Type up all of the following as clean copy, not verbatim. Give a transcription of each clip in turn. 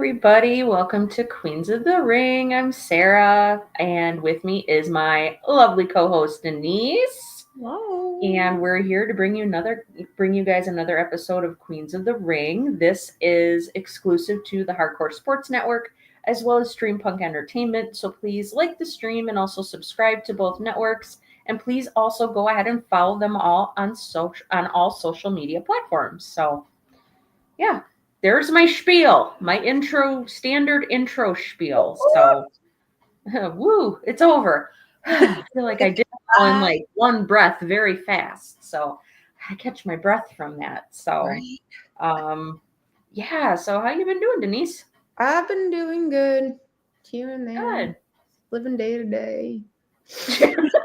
everybody. Welcome to Queens of the Ring. I'm Sarah, and with me is my lovely co-host Denise. Hello. And we're here to bring you guys another episode of Queens of the Ring. This is exclusive to the Hardcore Sports Network as well as Stream Punk Entertainment. So please like the stream and also subscribe to both networks. And please also go ahead and follow them all on all social media platforms. So yeah, there's my spiel, my standard intro spiel. So, woo, it's over. I feel like I did it all in like one breath very fast. So, I catch my breath from that. So, Right. yeah. So, how you been doing, Denise? I've been doing good here and there, Good. living day to day.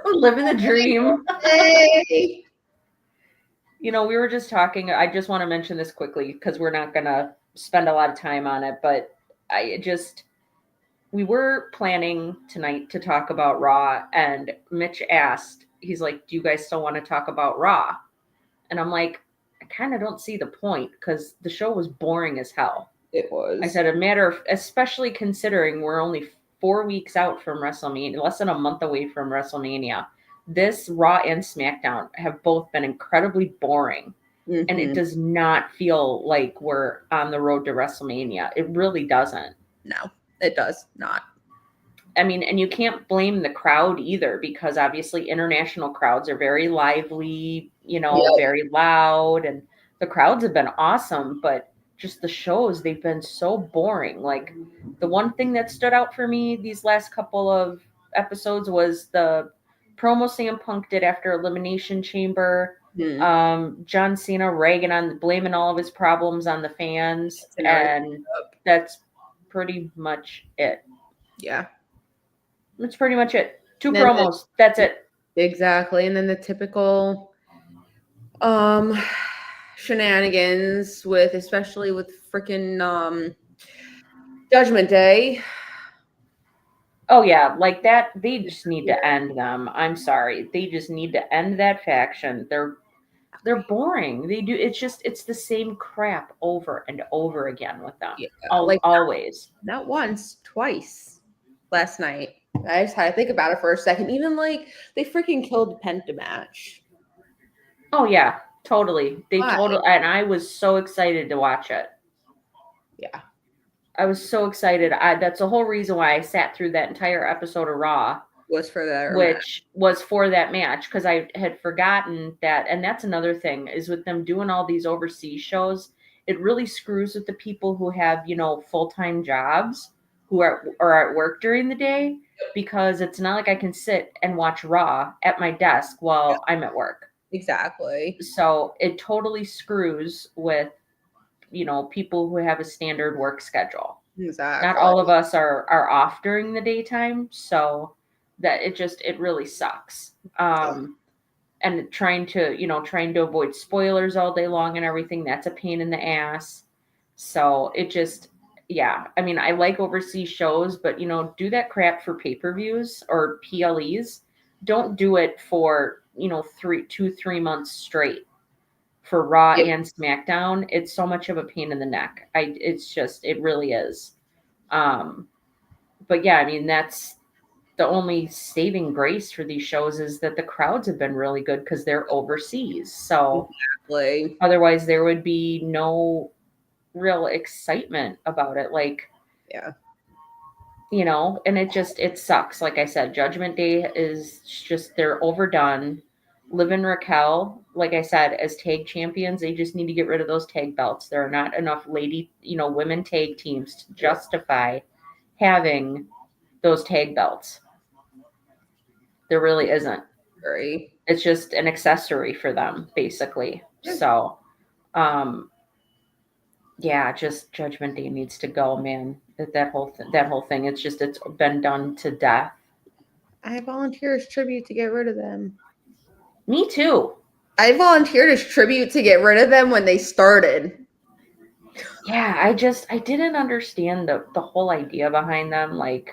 Living the dream. Hey. We were just talking. I just want to mention this quickly because we're not going to spend a lot of time on it, but we were planning tonight to talk about Raw, and Mitch asked, he's like, "Do you guys still want to talk about Raw?" And I'm like, I kind of don't see the point because the show was boring as hell. It was. I said, especially considering we're only 4 weeks out from WrestleMania, less than a month away from WrestleMania. This Raw and SmackDown have both been incredibly boring. Mm-hmm. And it does not feel like we're on the road to WrestleMania. It really doesn't. No, it does not. I mean, and you can't blame the crowd either because obviously international crowds are very lively, very loud, and the crowds have been awesome, but just the shows, they've been so boring. Like the one thing that stood out for me these last couple of episodes was the promo CM Punk did after Elimination Chamber. John Cena blaming all of his problems on the fans, and that's pretty much it. Yeah. That's pretty much it. Two promos. That's it. Exactly. And then the typical shenanigans especially with freaking Judgment Day. Oh yeah, like that. They just need to end them. I'm sorry. They just need to end that faction. They're boring. It's the same crap over and over again with them. Yeah, always. Not once, twice last night. I just had to think about it for a second. Even like they freaking killed Penta match. Oh yeah, totally. And I was so excited to watch it. Yeah. I was so excited. That's the whole reason why I sat through that entire episode of Raw. Was for that was for that match because I had forgotten that. And that's another thing is with them doing all these overseas shows, it really screws with the people who have, full-time jobs who are at work during the day, because it's not like I can sit and watch Raw at my desk while I'm at work. Exactly. So it totally screws with, people who have a standard work schedule. Exactly. Not all of us are off during the daytime, so that it really sucks. And trying to avoid spoilers all day long and everything, that's a pain in the ass. So I mean, I like overseas shows, but do that crap for pay-per-views or PLEs. Don't do it for 3 months straight for Raw and SmackDown. It's so much of a pain in the neck. It really is. But yeah, I mean, that's the only saving grace for these shows is that the crowds have been really good because they're overseas. So otherwise there would be no real excitement about it. Like, and it sucks. Like I said, Judgment Day is just, they're overdone. Liv and Raquel, like I said, as tag champions, they just need to get rid of those tag belts. There are not enough women tag teams to justify having those tag belts. There really isn't. It's just an accessory for them, basically. So, just Judgment Day needs to go, man. That whole thing. It's been done to death. I volunteer as tribute to get rid of them. Me too. I volunteered as tribute to get rid of them when they started. Yeah, I didn't understand the whole idea behind them. Like,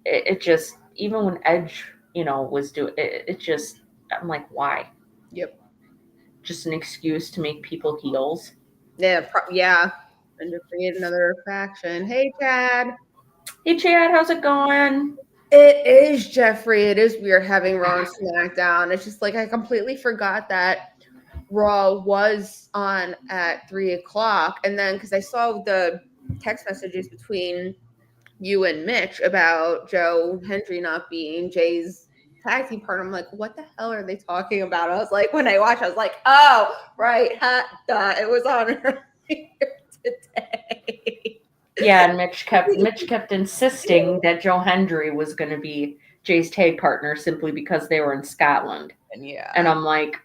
it just, even when Edge, was doing it, just, I'm like, why? Yep. Just an excuse to make people heels. Yeah. and to create another faction. Hey, Chad. Hey Chad, how's it going? It is Jeffrey. It is weird having Raw and SmackDown. It's just like I completely forgot that Raw was on at 3:00, and then because I saw the text messages between you and Mitch about Joe Hendry not being Jay's tag team partner. I'm like, what the hell are they talking about? I was like, when I watched, I was like, oh, right, duh, it was on earlier today. Yeah, and Mitch kept insisting that Joe Hendry was going to be Jay's tag partner simply because they were in Scotland. Yeah. And I'm like,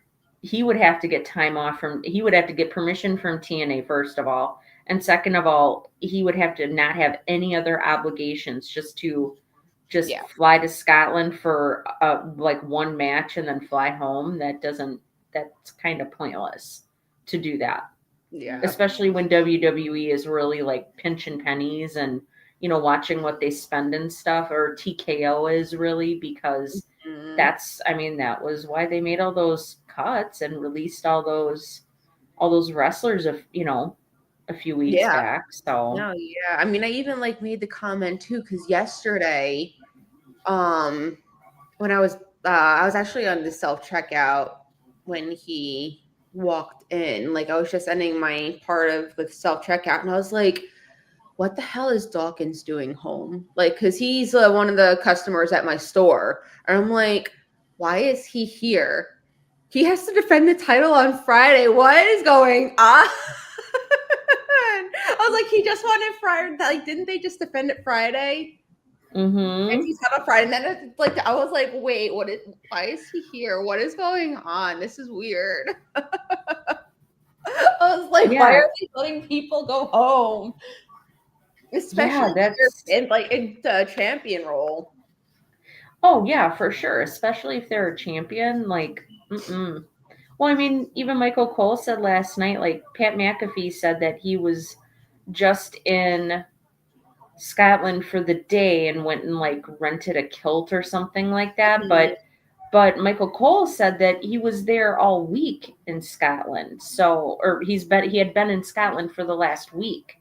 he would have to get time off he would have to get permission from TNA first of all, and second of all, he would have to not have any other obligations just fly to Scotland for like one match and then fly home. That's kind of pointless to do that. Yeah. Especially when WWE is really like pinching pennies and, watching what they spend and stuff, or TKO is really, because that was why they made all those cuts and released all those wrestlers a few weeks back. So no, yeah. I mean, I even like made the comment too, because yesterday, when I was actually on the self-checkout when he walked in, like I was just ending my part of the self-checkout, and I was like, what the hell is Dawkins doing home? Like, because he's one of the customers at my store, and I'm like, why is he here? He has to defend the title on Friday. What is going on? I was like, he just won it Friday. Like, didn't they just defend it Friday? Mm-hmm. And he's on a Friday. And then it's like, I was like, wait, why is he here? What is going on? This is weird. I was like, why are they letting people go home? Especially in the champion role. Oh yeah, for sure. Especially if they're a champion. Like, well, I mean, even Michael Cole said last night, like Pat McAfee said that he was just in Scotland for the day and went and like rented a kilt or something like that. Mm-hmm. But Michael Cole said that he was there all week in Scotland. So, or he had been in Scotland for the last week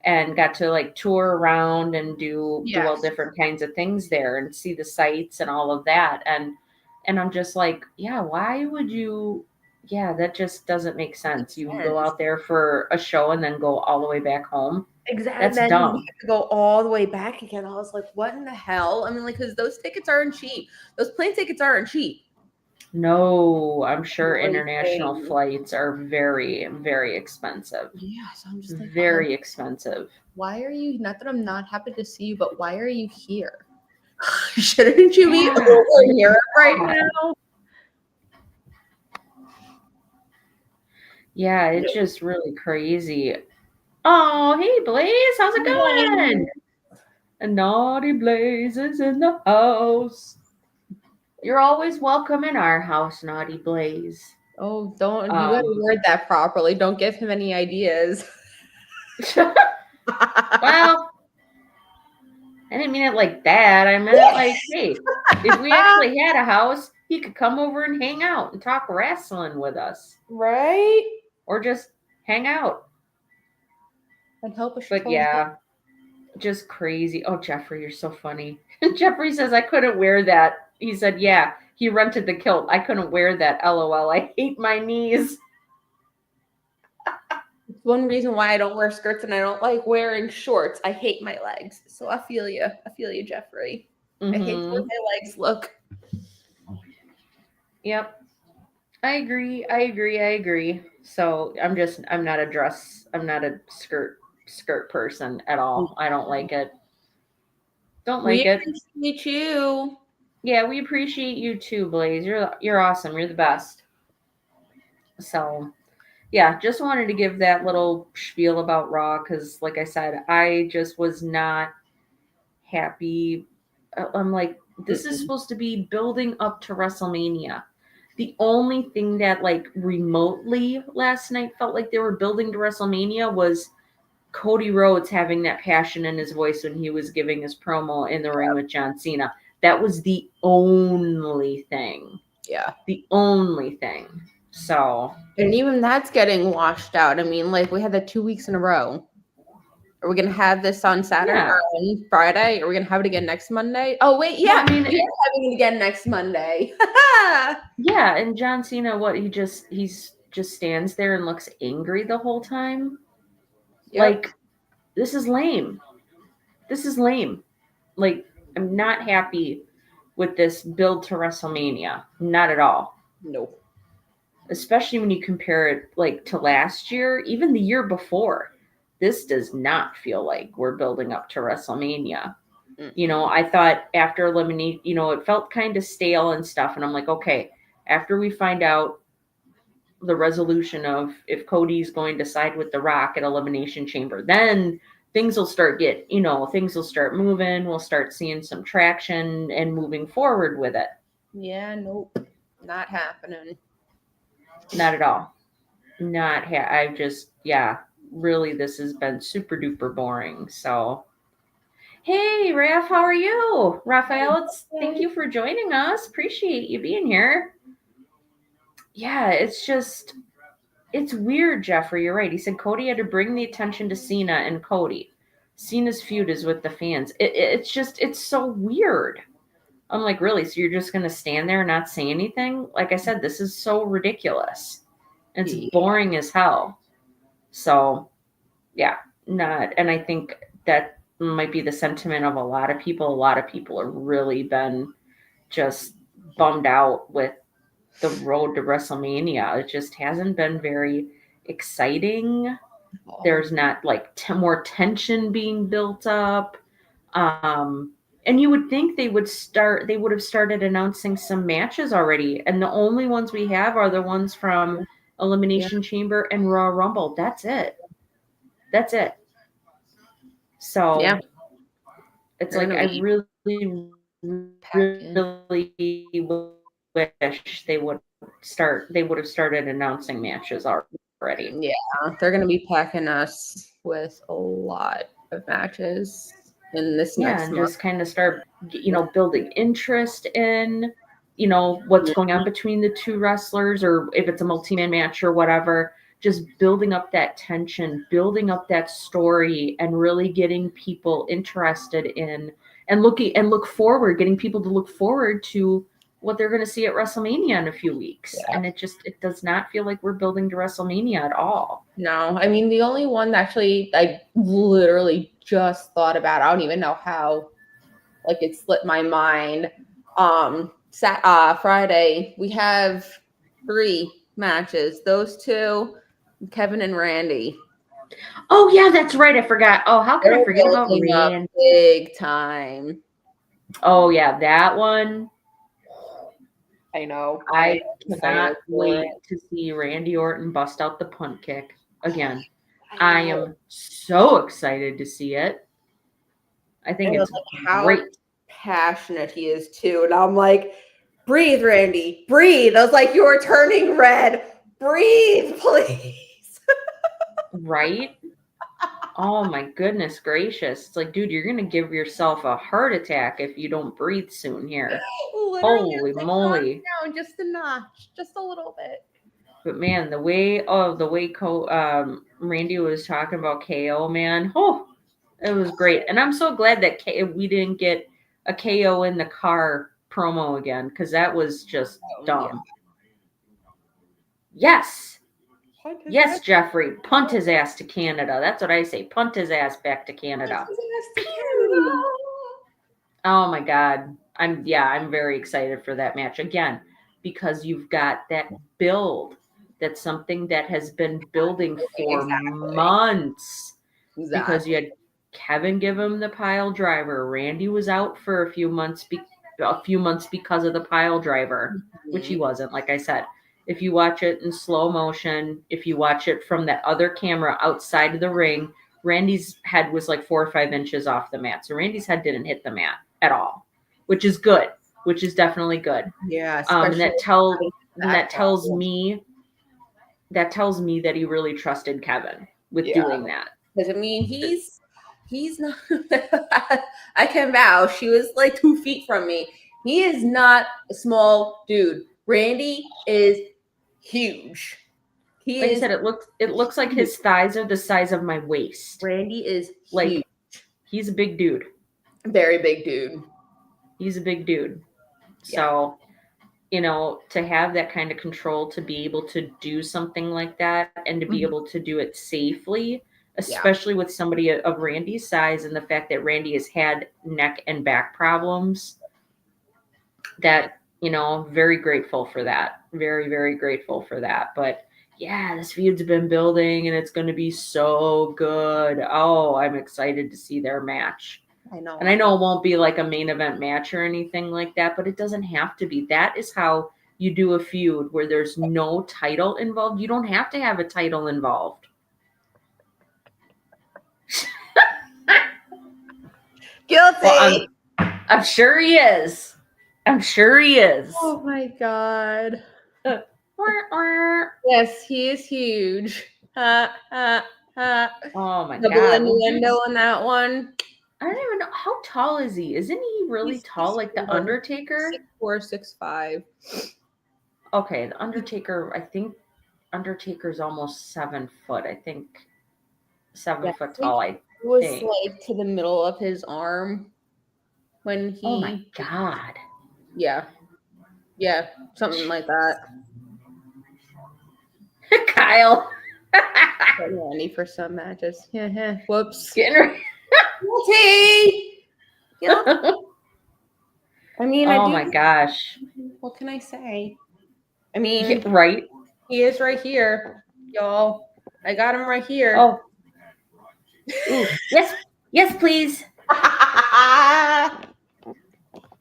and got to like tour around and do all different kinds of things there and see the sights and all of that. And I'm just like, yeah, why would you? Yeah, that just doesn't make sense. You go out there for a show and then go all the way back home. Exactly. That's dumb. You have to go all the way back again. I was like, what in the hell? I mean, like, because those tickets aren't cheap. Those plane tickets aren't cheap. No, I'm sure international flights are very, very expensive. Yeah, so I'm just like, very expensive. Why are you? Not that I'm not happy to see you, but why are you here? Shouldn't you be over in Europe right now? Yeah, it's just really crazy. Oh, hey, Blaze, how's it going? And Naughty Blaze is in the house. You're always welcome in our house, Naughty Blaze. Oh, don't you gotta word that properly. Don't give him any ideas. Well, I didn't mean it like that. I meant it like, hey, if we actually had a house, he could come over and hang out and talk wrestling with us. Right? Or just hang out. And help us. But yeah, just crazy. Oh, Jeffrey, you're so funny. Jeffrey says, I couldn't wear that. He said, yeah, he rented the kilt. I couldn't wear that. LOL. I hate my knees. It's one reason why I don't wear skirts and I don't like wearing shorts. I hate my legs. So I feel you. I feel you, Jeffrey. Mm-hmm. I hate the way my legs look. Yep. I agree. So I'm not a skirt person at all. I don't like it. Don't like it. We appreciate you. Yeah, we appreciate you too, Blaze. You're awesome. You're the best. So, yeah, just wanted to give that little spiel about Raw because, like I said, I just was not happy. I'm like, this is supposed to be building up to WrestleMania. The only thing that like remotely last night felt like they were building to WrestleMania was Cody Rhodes having that passion in his voice when he was giving his promo in the ring with John Cena. That was the only thing. Yeah. The only thing. So. And even that's getting washed out. I mean, like we had that 2 weeks in a row. Are we gonna have this on Saturday Yeah. or on Friday? Are we gonna have it again next Monday? Oh wait, yeah, Well, I mean, we are having it again next Monday. yeah, and John Cena, what he's just stands there and looks angry the whole time. Yep. Like, this is lame. This is lame. Like, I'm not happy with this build to WrestleMania. Not at all. Nope. Especially when you compare it like to last year, even the year before. This does not feel like we're building up to WrestleMania. You know, I thought after eliminate, you know, it felt kind of stale and stuff. And I'm like, okay, after we find out the resolution of if Cody's going to side with The Rock at Elimination Chamber, then things will start things will start moving. We'll start seeing some traction and moving forward with it. Yeah, nope. Not happening. Not at all. I've just, really, this has been super duper boring. So, hey, Raph, how are you? Raphael, thank you for joining us. Appreciate you being here. Yeah, it's weird, Jeffrey. You're right. He said Cody had to bring the attention to Cena and Cody. Cena's feud is with the fans. It's so weird. I'm like, really? So you're just going to stand there and not say anything? Like I said, this is so ridiculous. It's boring as hell. So, yeah, not. And I think that might be the sentiment of a lot of people. A lot of people have really been just bummed out with the road to WrestleMania. It just hasn't been very exciting. There's not like more tension being built up. And you would think they would have started announcing some matches already. And the only ones we have are the ones from Elimination Chamber and Royal Rumble. That's it. So it's like I really, really wish they would have started announcing matches already. Yeah, they're gonna be packing us with a lot of matches in this next month. Just kind of start, building interest in, what's going on between the two wrestlers, or if it's a multi-man match or whatever, just building up that tension, building up that story, and really getting people interested in getting people to look forward to what they're going to see at WrestleMania in a few weeks. Yeah. And it does not feel like we're building to WrestleMania at all. No, I mean, the only one that actually I literally just thought about, I don't even know how, like, it slipped my mind. Friday, we have 3 matches. Those 2, Kevin and Randy. Oh, yeah, that's right. I forgot. Oh, how could I forget about Randy? Big time. Oh, yeah, that one. I know. I cannot wait to see Randy Orton bust out the punt kick again. I am so excited to see it. I think it's great. How passionate he is too. And I'm like, breathe, Randy, breathe. I was like, you're turning red. Breathe, please. Right? Oh my goodness gracious. It's like, dude, you're going to give yourself a heart attack if you don't breathe soon here. Holy moly. Down just a notch, just a little bit. But man, the way Randy was talking about KO, man, it was great. And I'm so glad that we didn't get a KO in the car promo again, because that was just dumb. Yeah. Yes, Jeffrey, punt his ass to Canada. That's what I say. Punt his ass back to Canada. Oh my God. I'm very excited for that match again, because you've got that build. That's something that has been building for months. Exactly. Because you had Kevin give him the pile driver. Randy was out for a few months because of the pile driver, which he wasn't, like I said. If you watch it in slow motion, if you watch it from that other camera outside of the ring, Randy's head was like 4 or 5 inches off the mat. So Randy's head didn't hit the mat at all, which is good, which is definitely good. Yeah. And that tells me that he really trusted Kevin with doing that. Because I mean, he's not. I can vouch. She was like 2 feet from me. He is not a small dude. Randy is huge. He Like I is. said, it looks like his thighs are the size of my waist. Randy is Like huge. he's a big dude. Very big dude. He's a big dude. Yeah. So, you know, to have that kind of control, to be able to do something like that and to be Mhm. able to do it safely, Yeah. especially with somebody of Randy's size and the fact that Randy has had neck and back problems, that, you know, very grateful for that. Very, very grateful for that. But yeah, this feud's been building and it's going to be so good. Oh, I'm excited to see their match. I know. And I know it won't be like a main event match or anything like that, but it doesn't have to be. That is how you do a feud where there's no title involved. You don't have to have a title involved. Guilty. Well, I'm sure he is. I'm sure he is. Oh my god. Yes, he is huge. Ha ha ha. Oh my Double god. innuendo on that one. I don't even know how tall is he? Isn't he really He's tall, like the 6'4". Undertaker? 6'4", 6'5". Okay, the Undertaker. I think Undertaker's almost 7 foot. I think 7 foot tall. It was think. like to the middle of his arm when he. Oh my god. Yeah, something like that. Kyle. Randy for some matches. Yeah. Whoops. Getting ready. Guilty. I mean, Oh my gosh. What can I say? I mean, Yeah, right? he is right here, y'all. I got him right here. Oh. Ooh. Yes, please.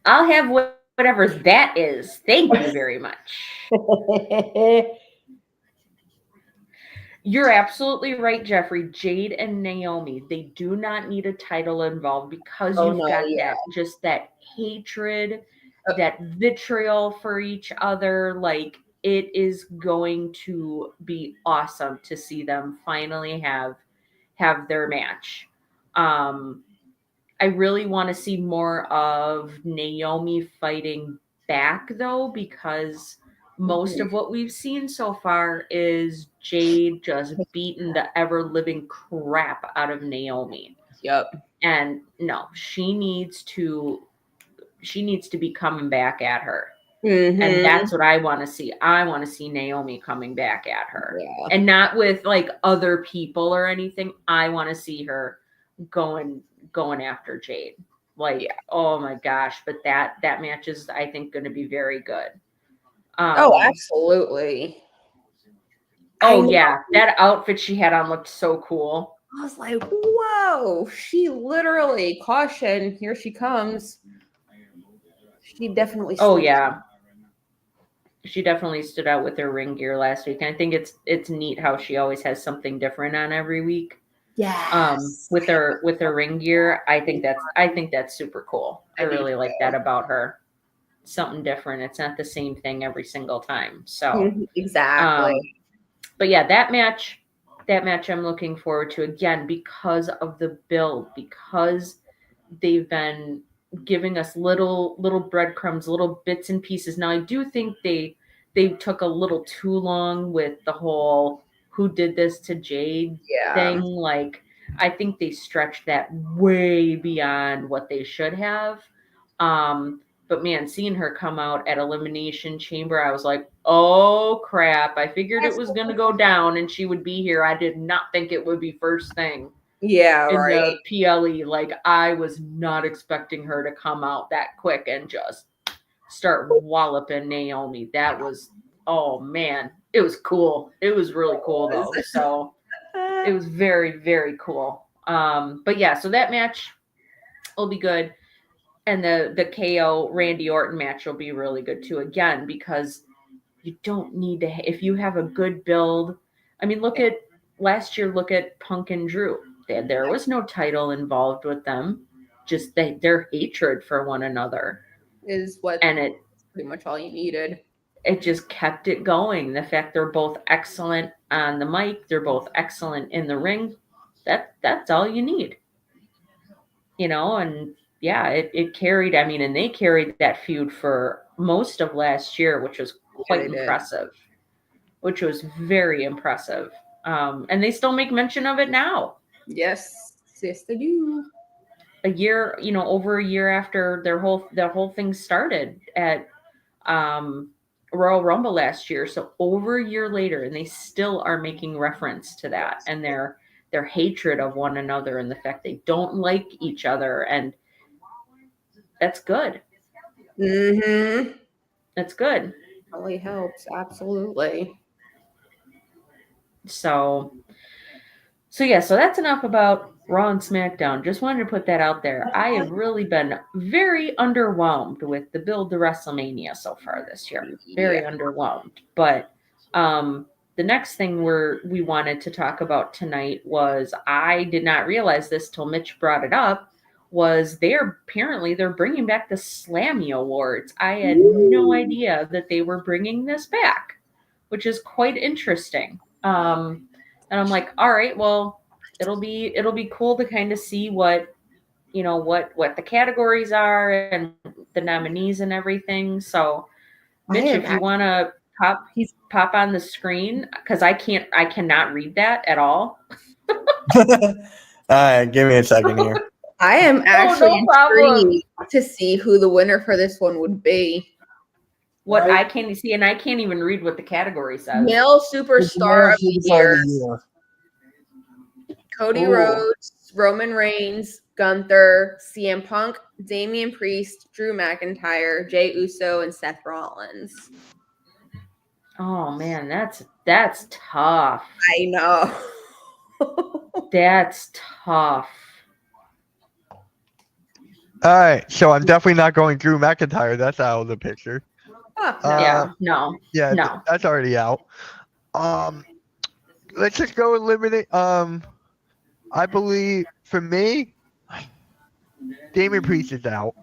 I'll have whatever that is. Thank you very much. You're absolutely right, Jeffrey. Jade and Naomi, they do not need a title involved because you've got that hatred, that vitriol for each other. Like, it is going to be awesome to see them finally have their match. I really want to see more of Naomi fighting back, though, because most of what we've seen so far is Jade just beating the ever living crap out of Naomi. Yep. And no, she needs to be coming back at her. Mm-hmm. And that's what I want to see. I want to see Naomi coming back at her. Yeah. And not with like other people or anything. I want to see her going after Jade. Like, oh my gosh. But that match is, I think, going to be very good. Oh, absolutely. Oh yeah, that outfit she had on looked so cool. I was like, whoa, she literally, caution, here she comes. She definitely she definitely stood out with her ring gear last week. And I think it's neat how she always has something different on every week. Yeah. With her ring gear. I think that's super cool. I really like that about her. Something different. It's not the same thing every single time. So exactly. But yeah, that match I'm looking forward to, again, because of the build, because they've been giving us little breadcrumbs, little bits and pieces. Now I do think they took a little too long with the whole who did this to Jade thing. Like, I think they stretched that way beyond what they should have. But man, seeing her come out at Elimination Chamber, I was like, oh crap. I figured it was going to go down and she would be here. I did not think it would be first thing. Yeah, in right. the PLE. Like, I was not expecting her to come out that quick and just start walloping Naomi. That was, oh man, it was cool. It was really cool though. So it was very, very cool. But yeah, so that match will be good. And the KO Randy Orton match will be really good too, again, because you don't need to, if you have a good build. I mean, look at last year, look at Punk and Drew. There was no title involved with them. Just their hatred for one another is what, and it pretty much all you needed. It just kept it going. The fact they're both excellent on the mic, they're both excellent in the ring. That's all you need, you know. And yeah, it carried. I mean, and they carried that feud for most of last year, which was quite impressive. which was very impressive. And they still make mention of it now. Yes, yes, they do. A year, over a year after their whole thing started at Royal Rumble last year. So over a year later, and they still are making reference to that and their hatred of one another and the fact they don't like each other, and that's good. Mm-hmm. That's good. Really helps, absolutely. So yeah, so that's enough about Raw and SmackDown. Just wanted to put that out there. I have really been very underwhelmed with the build to WrestleMania so far this year. Very underwhelmed. But the next thing we wanted to talk about tonight was, I did not realize this till Mitch brought it up, was they're bringing back the Slammy Awards. I had no idea that they were bringing this back, which is quite interesting. And I'm like, all right, well, it'll be cool to kind of see what the categories are and the nominees and everything. So, Mitch, if you want to pop on the screen, because I cannot read that at all. All right, give me a second here. I am actually intrigued to see who the winner for this one would be. What I can't see, and I can't even read what the category says. Male Superstar of the Year. Cody Rhodes, Roman Reigns, Gunther, CM Punk, Damian Priest, Drew McIntyre, Jey Uso, and Seth Rollins. Oh man, that's tough. I know. That's tough. All right, so I'm definitely not going Drew McIntyre. That's out of the picture. No. That's already out. Let's just go eliminate. I believe for me, Damian Priest is out.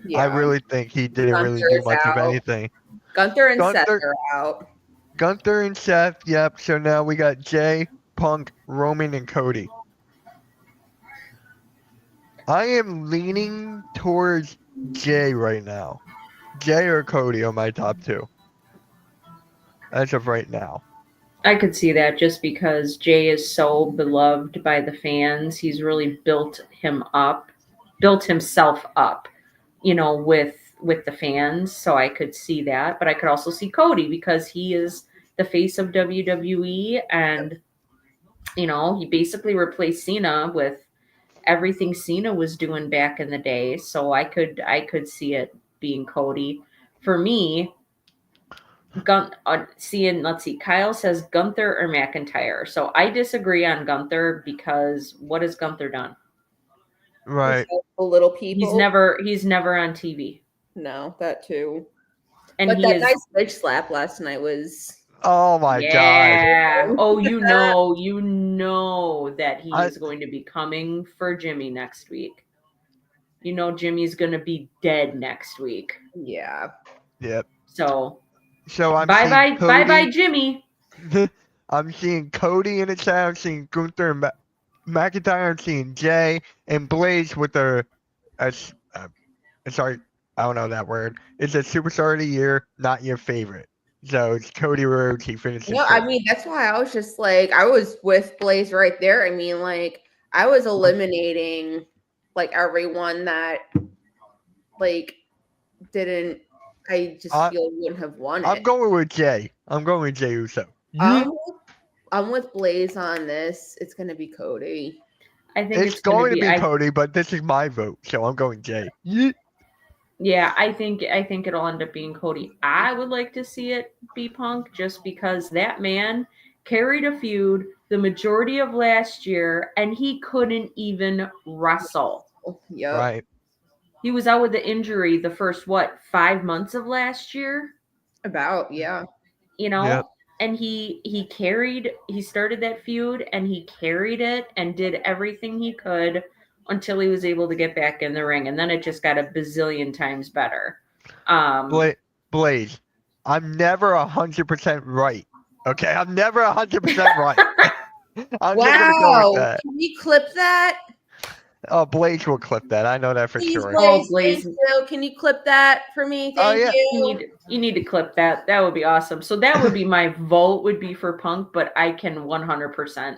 Yeah. I really think he didn't really do much of anything. Gunther and Seth are out. Gunther and Seth, yep. So now we got Jay, Punk, Roman, and Cody. I am leaning towards Jay right now. Jay or Cody are my top two. As of right now. I could see that, just because Jay is so beloved by the fans. He's really built himself up, with the fans. So I could see that. But I could also see Cody, because he is the face of WWE, and he basically replaced Cena with everything Cena was doing back in the day. So I could see it being Cody. For me, let's see. Kyle says Gunther or McIntyre. So I disagree on Gunther, because what has Gunther done? Right. The little people. He's never on TV. No, that too. And but that nice bitch slap last night was. Oh my god. Yeah. Oh, you know that he is going to be coming for Jimmy next week. Jimmy's going to be dead next week. Yeah. Yep. So I'm bye Jimmy. I'm seeing Cody in the chat. I'm seeing Gunther and McIntyre. I'm seeing Jay and Blaze with their sorry, I don't know that word. It's a Superstar of the Year, not your favorite. So it's Cody Rhodes. He finished. I mean, that's why I was just like, I was with Blaze right there. I mean, like, I was eliminating like everyone that didn't. I just feel wouldn't have won it. I'm going with Jay. I'm going with Jey Uso. I'm with Blaze on this. It's going to be Cody. I think it's going to be Cody, but this is my vote, so I'm going Jay. Yeah, I think it'll end up being Cody. I would like to see it be Punk, just because that man carried a feud the majority of last year, and he couldn't even wrestle. Yep. Right. He was out with the injury the first 5 months of last year. About, yeah. Yep. And he started that feud, and he carried it and did everything he could until he was able to get back in the ring, and then it just got a bazillion times better. Blaze, I'm never 100% right. Okay, I'm never 100% right. Wow! Can we clip that? Oh, Blaze will clip that. I know that for Please, sure. Blaze, Blaze. thank you. Can you clip that for me? Oh, Thank yeah. You need to clip that. That would be awesome. So that would be my vote would be for Punk, but I can 100%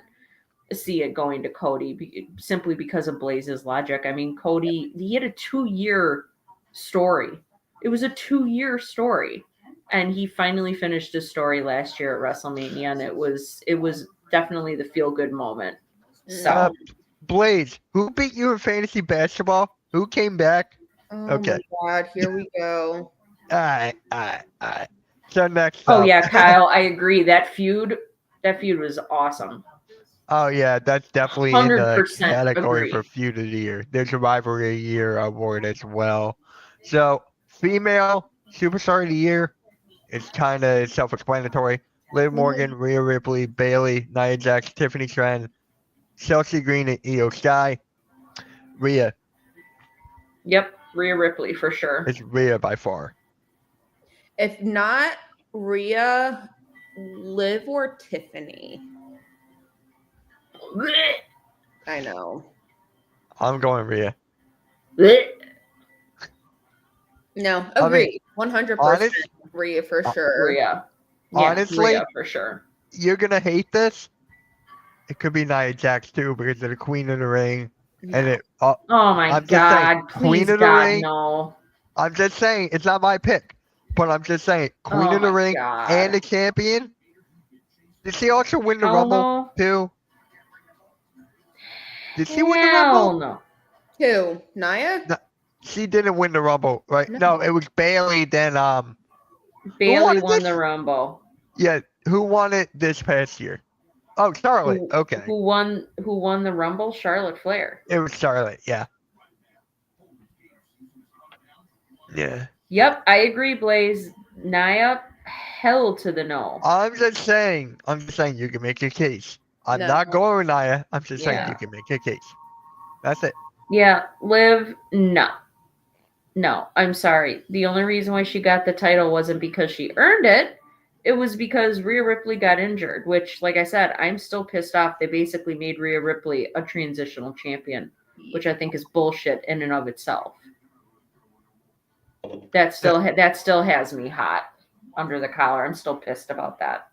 see it going to Cody simply because of Blaze's logic. I mean, Cody, he had a 2-year story. It was a 2-year story, and he finally finished his story last year at WrestleMania, and it was definitely the feel good moment. So Blaze, who beat you in fantasy basketball? Who came back? Oh Okay. my God, here we go. All right. So next oh up. yeah, Kyle, I agree. That feud was awesome. Oh yeah, that's definitely in the 100% category agree. for feud of the year. There's a rivalry of the year award as well. So female superstar of the year is kind of self-explanatory. Liv Morgan, Rhea Ripley, Bailey, Nia Jax, Tiffany Stratton, Chelsea Green, and Io Sky. Rhea. Yep, Rhea Ripley for sure. It's Rhea by far. If not Rhea, Liv or Tiffany. I know. I'm going Rhea. No, I mean, agree. 100% Rhea for sure. Rhea. Yeah, honestly, Rhea for sure. You're gonna hate this. It could be Nia Jax too because of the Queen of the Ring, No. and it. Oh my I'm just saying, God! Please, Queen of the God, Ring. no. I'm just saying it's not my pick, but I'm just saying Queen Oh of the my Ring God. and the champion. Did she also win the Hell Rumble no. too? Did she win the Hell Rumble? no. Who? Nia? No, she didn't win the Rumble, right? No, it was Bailey. Then Bailey it won this? the Rumble. Yeah, who won it this past year? Oh, Charlotte. Okay, Who won the Rumble? Charlotte Flair. it was Charlotte. Yeah. Yeah. Yep, I agree, Blaze. Nia, hell to the no. I'm just saying you can make your case. I'm No. not going with Nia. I'm just saying Yeah. you can make your case. That's it. Yeah, Liv, no. No, I'm sorry. The only reason why she got the title wasn't because she earned it. It was because Rhea Ripley got injured, which, like I said, I'm still pissed off. They basically made Rhea Ripley a transitional champion, which I think is bullshit in and of itself. That still has me hot under the collar. I'm still pissed about that.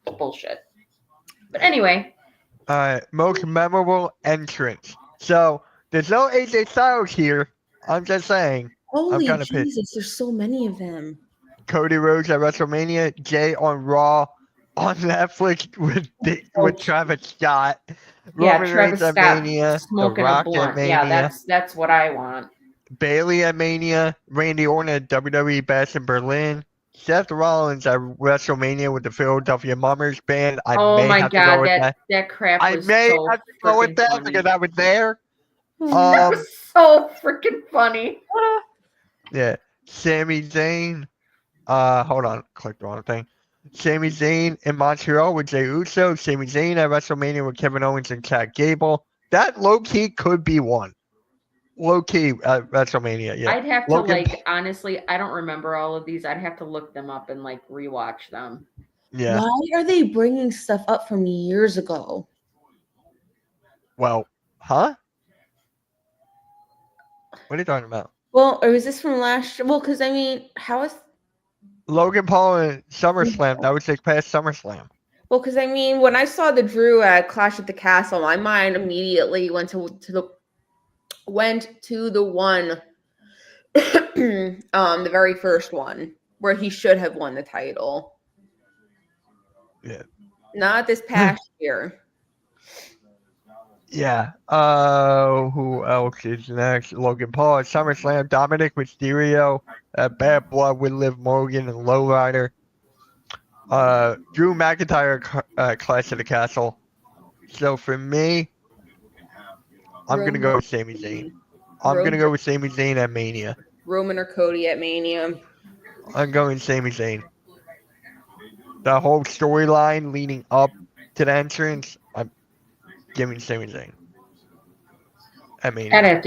It's bullshit. But anyway. Most memorable entrance. So there's no AJ Styles here. I'm just saying. Holy I'm Jesus, pissed. there's so many of them. Cody Rhodes at WrestleMania, Jay on Raw, on Netflix with Travis Scott. Yeah, Roman Travis Reigns at Scott Mania, smoking The Rock a blunt. at Mania. Yeah, that's what I want. Bailey at Mania, Randy Orton at WWE Bash in Berlin, Seth Rollins at WrestleMania with the Philadelphia Mummers Band. Oh my God, that crap I was may so have to go with freaking that funny. because I was there. That was so freaking funny. Yeah, Sami Zayn. Hold on, clicked the wrong thing. Sami Zayn in Montreal with Jey Uso. Sami Zayn at WrestleMania with Kevin Owens and Chad Gable. That low key could be one. Low key at WrestleMania, yeah. I'd have to honestly, I don't remember all of these. I'd have to look them up and rewatch them. Yeah. Why are they bringing stuff up from years ago? Well, huh? What are you talking about? Well, or is this from last year? Well, because I mean, how is Logan Paul and SummerSlam? That was like past SummerSlam. Well, because I mean, when I saw the Drew at Clash at the Castle, my mind immediately went to the one, the very first one where he should have won the title. Yeah. Not this past year. Yeah. Who else is next? Logan Paul at SummerSlam. Dominic Mysterio at Bad Blood with Liv Morgan and Lowrider. Drew McIntyre Clash of the Castle. So for me, I'm going to go with Sami Zayn. I'm going to go with Sami Zayn at Mania. Roman or Cody at Mania. I'm going Sami Zayn. The whole storyline leading up to the entrance, I'm giving Sami Zayn at Mania. I'd have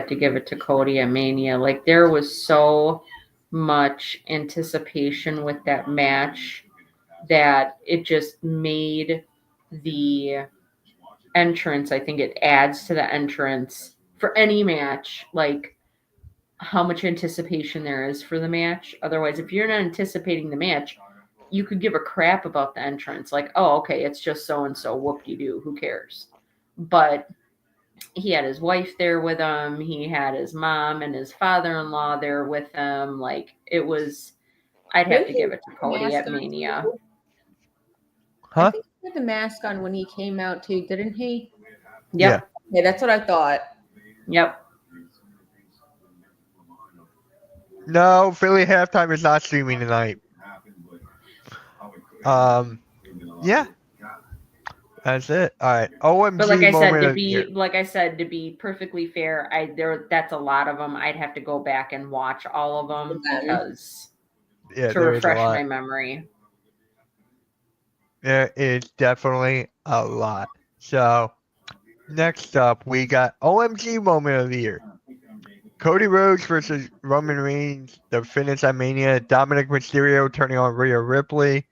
to give it to Cody at Mania. There was so much anticipation with that match that it just made the entrance, I think it adds to the entrance for any match, like how much anticipation there is for the match. Otherwise, if you're not anticipating the match, you could give a crap about the entrance. Like, oh, okay, it's just so and so, whoop-de-doo, who cares? But he had his wife there with him. He had his mom and his father-in-law there with him. Like, it was, I'd have to give it to Cody at Mania. I Huh? think he had the mask on when he came out too, didn't he? Yep. Yeah, that's what I thought. Yep. No, Philly halftime is not streaming tonight. Yeah. That's it. All right. OMG But like I said, moment to of the year. be perfectly fair, that's a lot of them. I'd have to go back and watch all of them because Yeah, to there is a refresh lot. my memory. There is definitely a lot. So next up, we got OMG moment of the year. Cody Rhodes versus Roman Reigns, the finish at Mania. Dominic Mysterio turning on Rhea Ripley.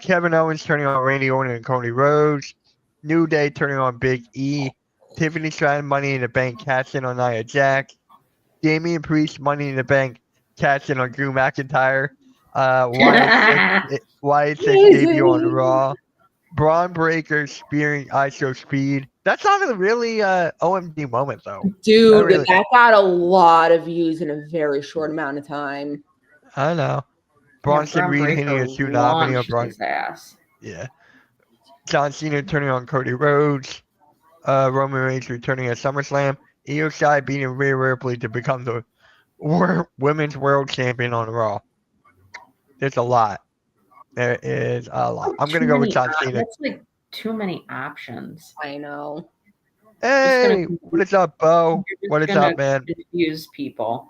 Kevin Owens turning on Randy Orton and Cody Rhodes. New Day turning on Big E. Tiffany Stratton Money in the Bank cash in on Nia Jax. Damian Priest Money in the Bank cash in on Drew McIntyre. Wyatt Six debut on Raw. Braun Breaker spearing ISO Speed. That's not a really OMG moment though. Dude, really- that got a lot of views in a very short amount of time. I know. Bronson Reed hitting a tsunami on Braun. his ass. Yeah. John Cena turning on Cody Rhodes. Roman Reigns returning at SummerSlam. Io Shirai beating Rhea Ripley to become the Women's World Champion on Raw. There's a lot. There is a lot. I'm going to go with John Cena. That's like too many options. I know. Hey, what is up, Bo? You're just What is gonna up, man? Confuse people.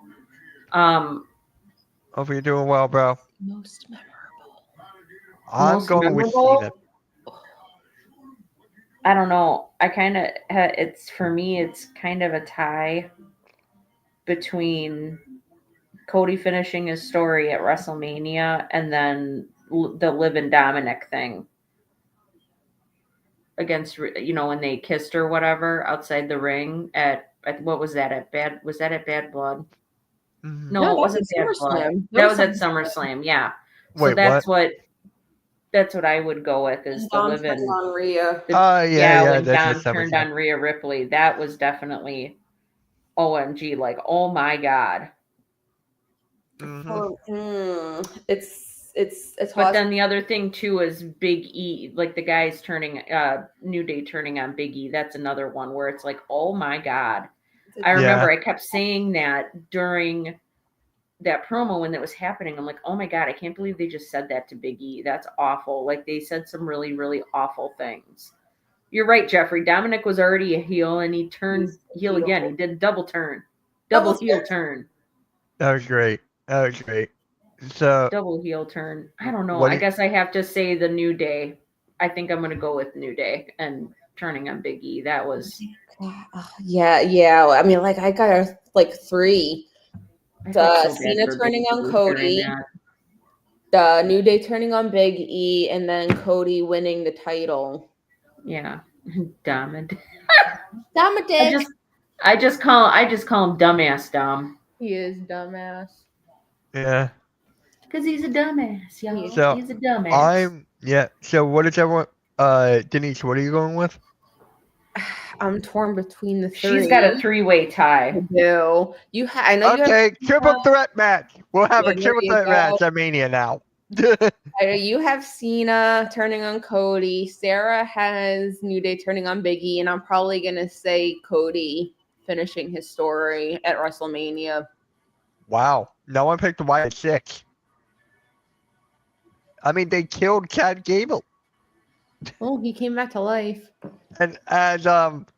Hope you're doing well, bro. Most memorable. I'm Most going memorable? with Cena. I don't know. I kind of it's for me. It's kind of a tie between Cody finishing his story at WrestleMania and then the Liv and Dominic thing against when they kissed or whatever outside the ring at what was that at Bad Blood? Mhm. No, it wasn't Bad Blood. That was at SummerSlam. Yeah. So Wait, that's what? That's what I would go with is the Dom Liv and on Rhea. when that's Dom turned on Rhea Ripley, that was definitely OMG, like, oh my God. Mhm. It's But then the other thing too is Big E, like the guys turning New Day turning on Big E. That's another one where it's like, oh my God. I remember I kept saying that during that promo when that was happening. I'm like, oh my God, I can't believe they just said that to Big E. That's awful. Like they said some really, really awful things. You're right, Jeffrey. Dominic was already a heel and he turned heel again. He did a double turn. Double heel turn. That was great. So Double heel turn. I don't know. I guess I have to say the New Day. I think I'm going to go with New Day and turning on Big E. That was. Yeah. I mean, like I got like 3. Cena turning on Cody, the New Day turning on Big E, and then Cody winning the title. Yeah, Dominic. Dominic. I just call him dumbass Dom. He is dumbass. Yeah. Because he's a dumbass, y'all. So he's a dumbass. So what is everyone? Denise, what are you going with? I'm torn between the 3. She's got a 3-way tie. No, I know. Okay, triple threat match. We'll have a triple threat match at Mania now. You have Cena turning on Cody. Sarah has New Day turning on Big E, and I'm probably gonna say Cody finishing his story at WrestleMania. Wow, no one picked the Wyatt Six. I mean, they killed Chad Gable. Oh, he came back to life. And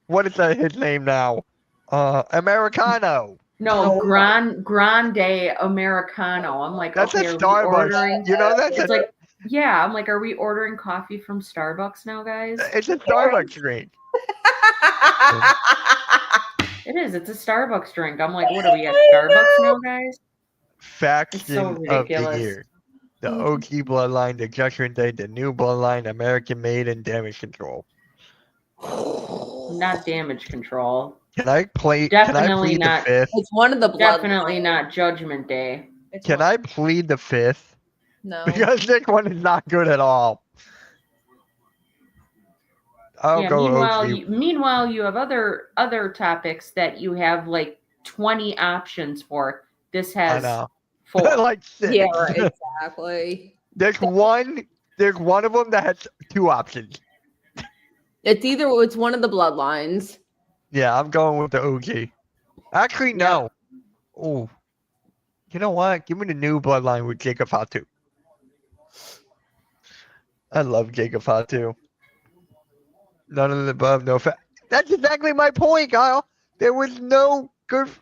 what is his name now? Americano. No, Grande Americano. I'm like, that's okay, a Starbucks. You know that's it's like, yeah. I'm like, are we ordering coffee from Starbucks now, guys? It's a Starbucks drink. It is. It's a Starbucks drink. I'm like, what are we at Starbucks now, guys? Faction of the ridiculous. year. The OG Bloodline, the Judgment Day, the New Bloodline, American Made, and Damage Control. not damage control. Can I plead Definitely the not. fifth? It's one of the blood. Definitely not Judgment Day. Can I plead the fifth? No. Because this one is not good at all. I'll Yeah. go Meanwhile, you have other topics that you have like 20 options for. This I has know. 4. Like 6. Yeah, right, exactly. There's one of them that has 2 options. It's one of the bloodlines. Yeah, I'm going with the OG. Actually, no. Oh. You know what? Give me the new bloodline with Jacob Fatu. I love Jacob Fatu. None of the above, no That's exactly my point, Kyle. There was no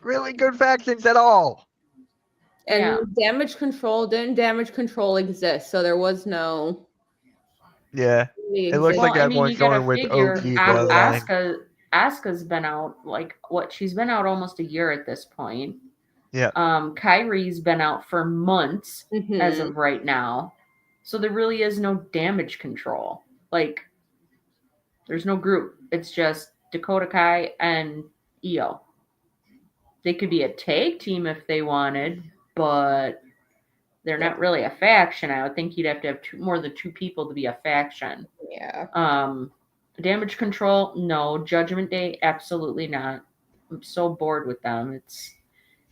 really good factions at all. And Yeah. didn't damage control exist, so there was no. Yeah. It looks like everyone's you gotta going with figure OG bloodline. Asuka's been out she's been out almost a year at this point. Yeah. Kyrie's been out for months Mhm. as of right now. So there really is no damage control. Like there's no group. It's just Dakota Kai and Io. They could be a tag team if they wanted, but they're not really a faction. I would think you'd have to have more than 2 people to be a faction. Yeah. Damage control, no. Judgment Day, absolutely not. I'm so bored with them.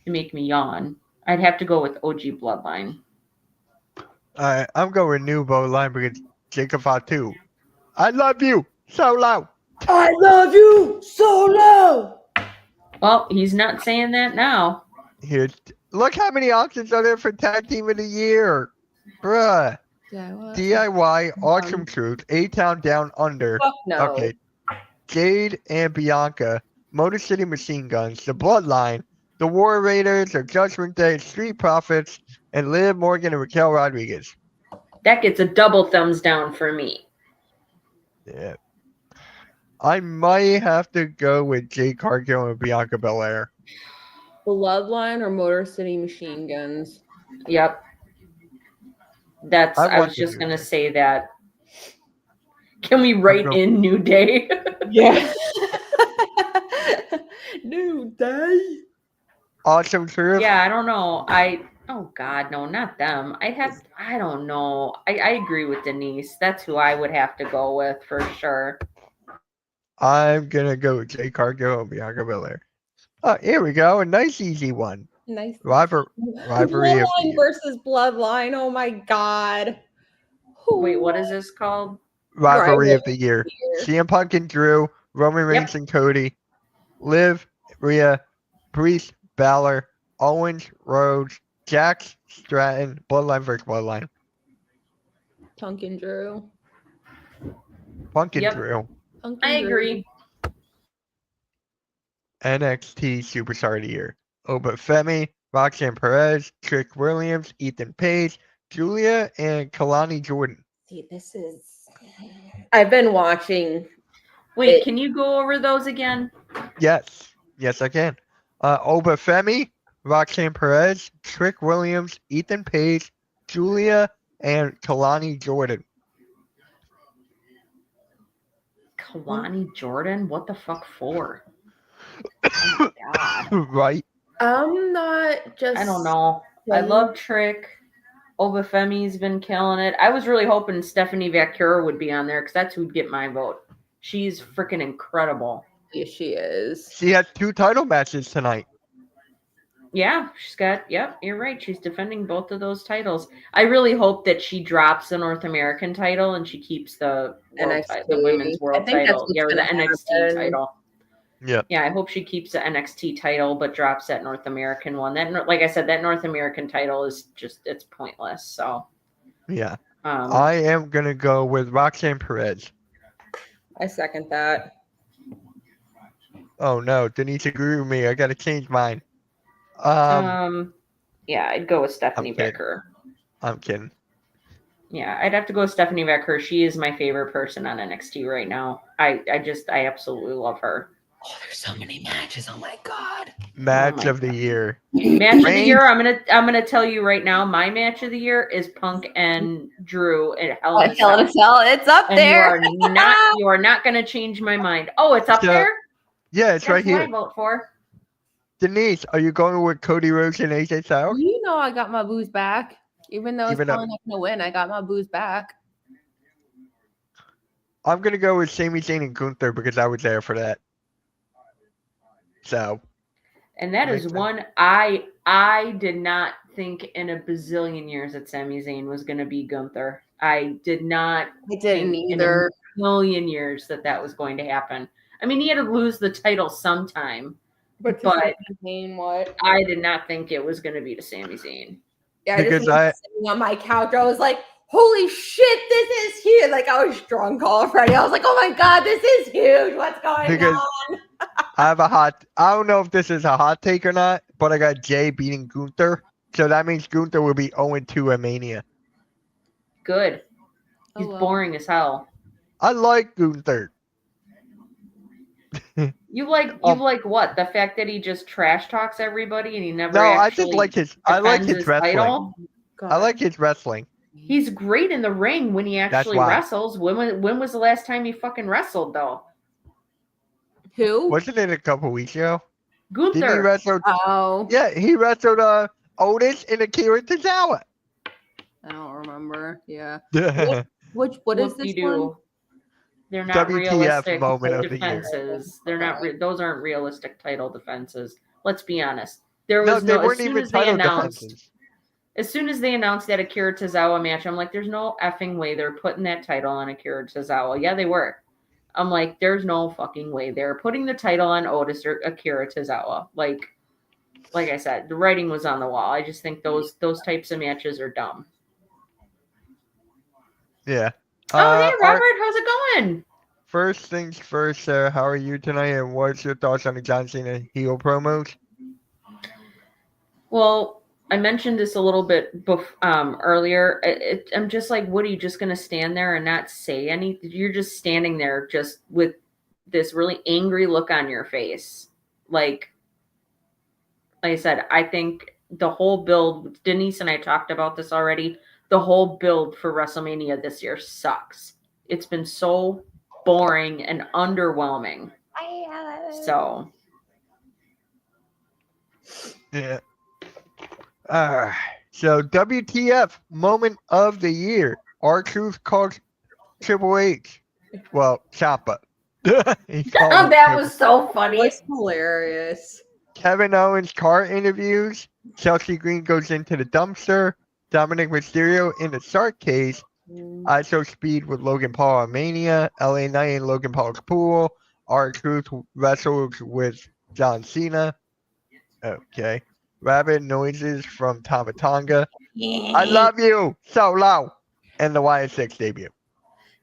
They make me yawn. I'd have to go with OG Bloodline. Alright, I'm going new bloodline because Jacob Fatu. I love you, Solo. I love you, Solo. Well, he's not saying that now. Look how many options are there for Tag Team of the Year. Bruh. DIY, Awesome Truth, A-Town Down Under. Fuck no. Okay. Jade and Bianca, Motor City Machine Guns, The Bloodline, The War Raiders, The Judgment Day, Street Profits, and Liv Morgan and Raquel Rodriguez. That gets a double thumbs down for me. Yeah. I might have to go with Jade Cargill and Bianca Belair. Bloodline or Motor City Machine Guns? Yep. I was just going to say that. Can we write in New Day? Yeah. New Day. Awesome Truth. Yeah, I don't know. Oh God, no, not them. I don't know. I agree with Denise. That's who I would have to go with for sure. I'm going to go with Jade Cargill and Bianca Belair. Oh, here we go. A nice, easy one. Nice. Rivalry Bloodline versus Bloodline. Oh my God. Wait, what is this called? Rivalry of the Year. CM Punk and Drew, Roman Reigns and Cody, Liv, Rhea, Priest, Balor, Owens, Rhodes, Jax, Stratton, Bloodline versus Bloodline. Punk and Drew. Punk and Drew. I agree. NXT Superstar of the Year. Oba Femi, Roxanne Perez, Trick Williams, Ethan Page, Julia, and Kalani Jordan. See, this is. I've been watching. Wait, can you go over those again? Yes, I can. Oba Femi, Roxanne Perez, Trick Williams, Ethan Page, Julia, and Kalani Jordan. Kalani Jordan? What the fuck for? Oh my God. Right. I'm not just. I don't know. I love Trick. Obafemi's been killing it. I was really hoping Stephanie Vaquero would be on there because that's who'd get my vote. She's freaking incredible. Yes, she is. She has 2 title matches tonight. Yeah, yep, you're right. She's defending both of those titles. I really hope that she drops the North American title and she keeps the women's world title. Yeah, or the NXT title. Yeah. Yeah, I hope she keeps the NXT title but drops that North American one. That, like I said, that North American title is it's pointless. So yeah. I am gonna go with Roxanne Perez. I second that. Oh no, Denise agree with me. I gotta change mine. Yeah, I'd go with Stephanie Becker. I'm kidding. Yeah, I'd have to go with Stephanie Becker. She is my favorite person on NXT right now. I absolutely love her. Oh, there's so many matches. Oh my god. Match my of the year. Match of the Reigns- year. I'm gonna tell you right now. My match of the year is Punk and Drew at Hell in a Hell in a Cell. Cell. It's up And there. you are not gonna change my mind. Oh, it's up So, there. Yeah, it's That's right what I here. vote for. Denise, are you going with Cody Rhodes and AJ Styles? You know I got my booze back. Even though it's Even though- probably not going to win, I got my booze back. I'm gonna go with Sami Zayn and Gunther because I was there for that. So And that is Makes sense. one I did not think in a bazillion years that Sami Zayn was going to be Gunther. I did not I didn't think either. in a million years that was going to happen. I mean, he had to lose the title sometime, But what? I did not think it was going to be to Sami Zayn. Yeah, Because I just sitting on my couch. I was like, "Holy shit, this is huge!" Like I was drunk already. I was like, "Oh my god, this is huge! What's going Because- on?" I don't know if this is a hot take or not, but I got Jay beating Gunther. So that means Gunther will be 0-2 at Mania. Good. Oh, He's well. boring as hell. I like Gunther. You like what? The fact that he just trash talks everybody and he never No, I actually just like I like defends his wrestling. title? God. I like his wrestling. He's great in the ring when he actually why. wrestles. When was the last time he fucking wrestled though? Who? Wasn't it a couple weeks ago? Didn't he Gunther. wrestle? Oh, Yeah, he wrestled Otis and Akira Tozawa. I don't remember. Yeah. Yeah. What is this Whoop-de-doo. one? They're not WTF realistic moment of the year. defenses. They're not. Okay. Those aren't realistic title defenses. Let's be honest. There No, was they no. As weren't soon even as they title announced, defenses. as soon as they announced that Akira Tozawa match, I'm like, there's no effing way they're putting that title on Akira Tozawa. Yeah, they were. I'm like, there's no fucking way they're putting the title on Otis or Akira Tozawa. Like I said, the writing was on the wall. I just think those types of matches are dumb. Yeah. Oh, hey, Art, Robert, how's it going? first things first, Sarah, how are you tonight? And what's your thoughts on the John Cena heel promos? Well, I mentioned this a little bit earlier. I'm just like, what are you just going to stand there and not say anything? You're just standing there just with this really angry look on your face. Like I said, I think the whole build, Denise and I talked about this already. The whole build for WrestleMania this year sucks. It's been so boring and underwhelming. So, Yeah. So WTF moment of the year. R-Truth called Triple H. Well, Ciampa. He called him that Triple- was so funny. It's hilarious. Kevin Owens car interviews. Chelsea Green goes into the dumpster. Dominic Mysterio in the shark case. ISO Speed with Logan Paul on Mania. LA Knight in Logan Paul's pool. R-Truth wrestles with John Cena. Okay. Rabbit noises from Tama Tonga. I love you, Solo. And the YS6 debut.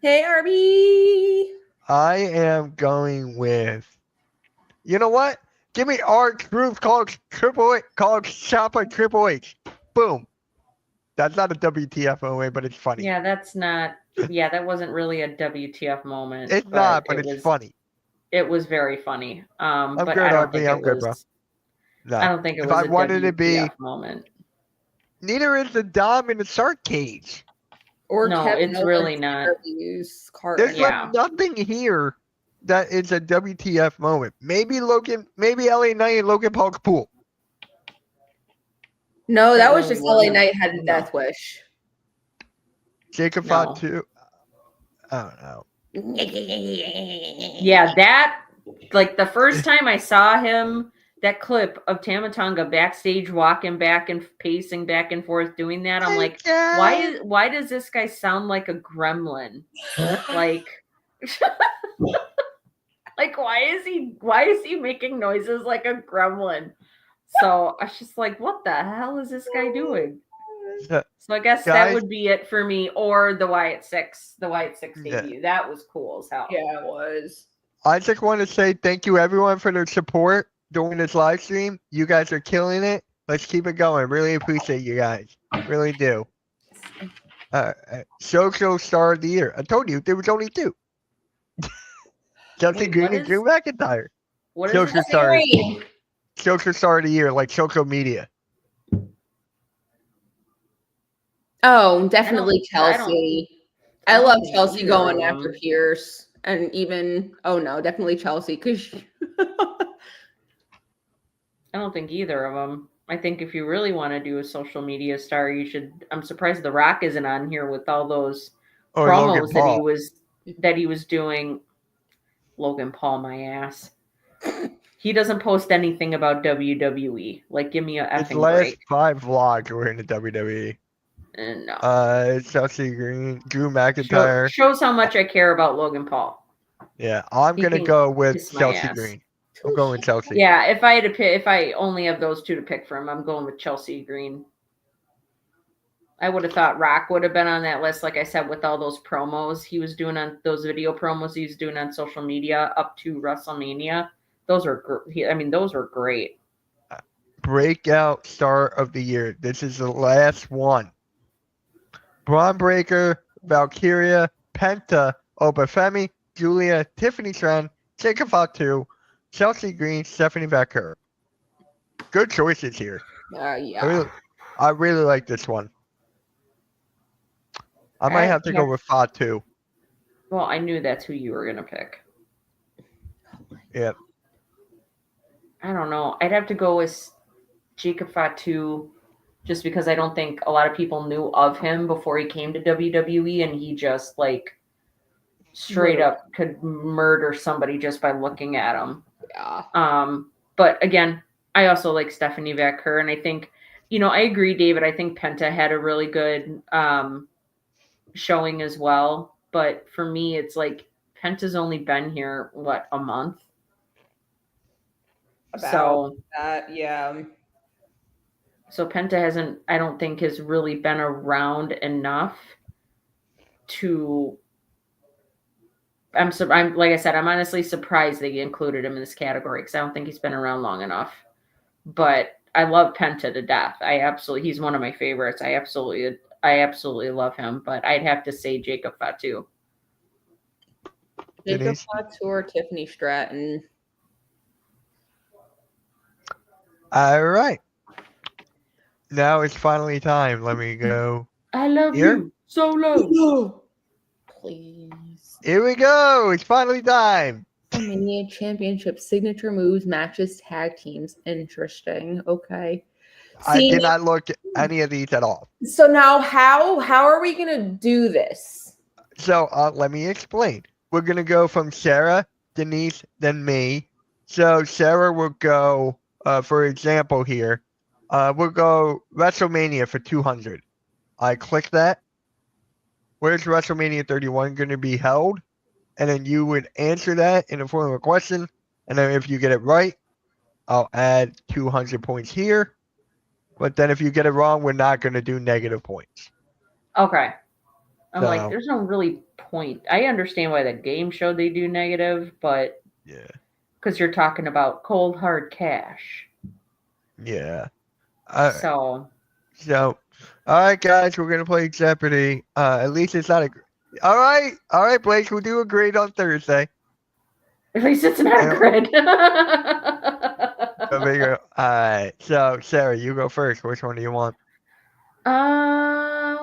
Hey, Arby. I am going with. You know what? Give me R-Truth called Triple H, called Ciampa Triple H. Boom. That's not a WTF moment, but it's funny. Yeah, that's not. Yeah, that wasn't really a WTF moment. It's not, but it it's was, funny. It was very funny. I'm But good, I don't RB, think I'm it good, was. bro. No. I don't think it If was I a wanted to be- WTF moment. Neither is the Dom in the shark cage. Or No, Kevin it's really Owens not. interviews Carl. There's Yeah. like nothing here that is a WTF moment. Maybe LA Knight and Logan Paul's pool. No, that That was really just LA wasn't- Knight had a no. death wish. Jacob No. fought too. I don't know. Yeah, that like the first time I saw him, that clip of Tama Tonga backstage walking back and pacing back and forth doing that, I'm like, why does this guy sound like a gremlin? Like like why is he making noises like a gremlin? So I was just like, what the hell is this guy doing? Yeah. So I guess Guys- that would be it for me, or the Wyatt Six Yeah. debut. That was cool as hell. Yeah, it was. I just want to say thank you everyone for their support during this live stream. You guys are killing it. Let's keep it going. Really appreciate you guys. Really do. Social star of the year. I told you there was only two. Chelsea Wait, Green what and is- Drew McIntyre. What is Social it? star, Green. social star of the year, like social media. Oh, definitely I don't- Chelsea. I I don't love think Chelsea either going of after them. Pierce, and even definitely Chelsea because I don't think either of them. I think if you really want to do a social media star, you should. I'm surprised The Rock isn't on here with all those Or Logan promos Paul. that he was doing. Logan Paul, my ass. He doesn't post anything about WWE. Like, give me a His effing last break. 5 vlogs were in the WWE. No. Chelsea Green, Drew McIntyre. Shows how much I care about Logan Paul. Yeah, I'm He gonna can go with kiss my Chelsea ass. Green. I'm going with Chelsea. Yeah, if I had to pick, if I only have those two to pick from, I'm going with Chelsea Green. I would have thought Rock would have been on that list, like I said, with all those promos he was doing on those video promos he was doing on social media up to WrestleMania. Those are, those were great. Breakout star of the year. This is the last one. Braun Breaker, Valkyria, Penta, Obafemi, Julia, Tiffany Tran, Jacob Fatu, Chelsea Green, Stephanie Becker. Good choices here. yeah. I really like this one. I might have to go with Fatu. Well, I knew that's who you were gonna pick. Yeah. I don't know. I'd have to go with Jacob Fatu, just because I don't think a lot of people knew of him before he came to WWE, and he just like straight up could murder somebody just by looking at him. Yeah. But again, I also like Stephanie Becker, and I think, I agree, David. I think Penta had a really good showing as well. But for me, it's like Penta's only been here, what, a month? About that, yeah. So Penta hasn't, I don't think, has really been around enough to. I'm like I said, I'm honestly surprised they included him in this category because I don't think he's been around long enough. But I love Penta to death. He's one of my favorites. I absolutely love him. But I'd have to say Jacob Fatu. Jacob Fatu or Tiffany Stratton. All right. Now it's finally time. Let me go. I love you. Solo. Please. Here we go. It's finally time. Mania Championship signature moves, matches, tag teams. Interesting. Okay. I did not look at any of these at all. So now how are we gonna do this? So let me explain. We're gonna go from Sarah, Denise, then me. So Sarah will go, for example here, we'll go WrestleMania for 200. I click that. Where's WrestleMania 31 going to be held? And then you would answer that in the form of a question. And then if you get it right, I'll add 200 points here. But then if you get it wrong, we're not going to do negative points. Okay. I'm like, there's no really point. I understand why the game showed they do negative, but yeah, because you're talking about cold hard cash. Yeah. So, all right, guys, we're gonna play Jeopardy. At least it's not a. All right, Blake, we'll do a grade on Thursday. At least it's not a grid. All right, so Sarah, you go first. Which one do you want?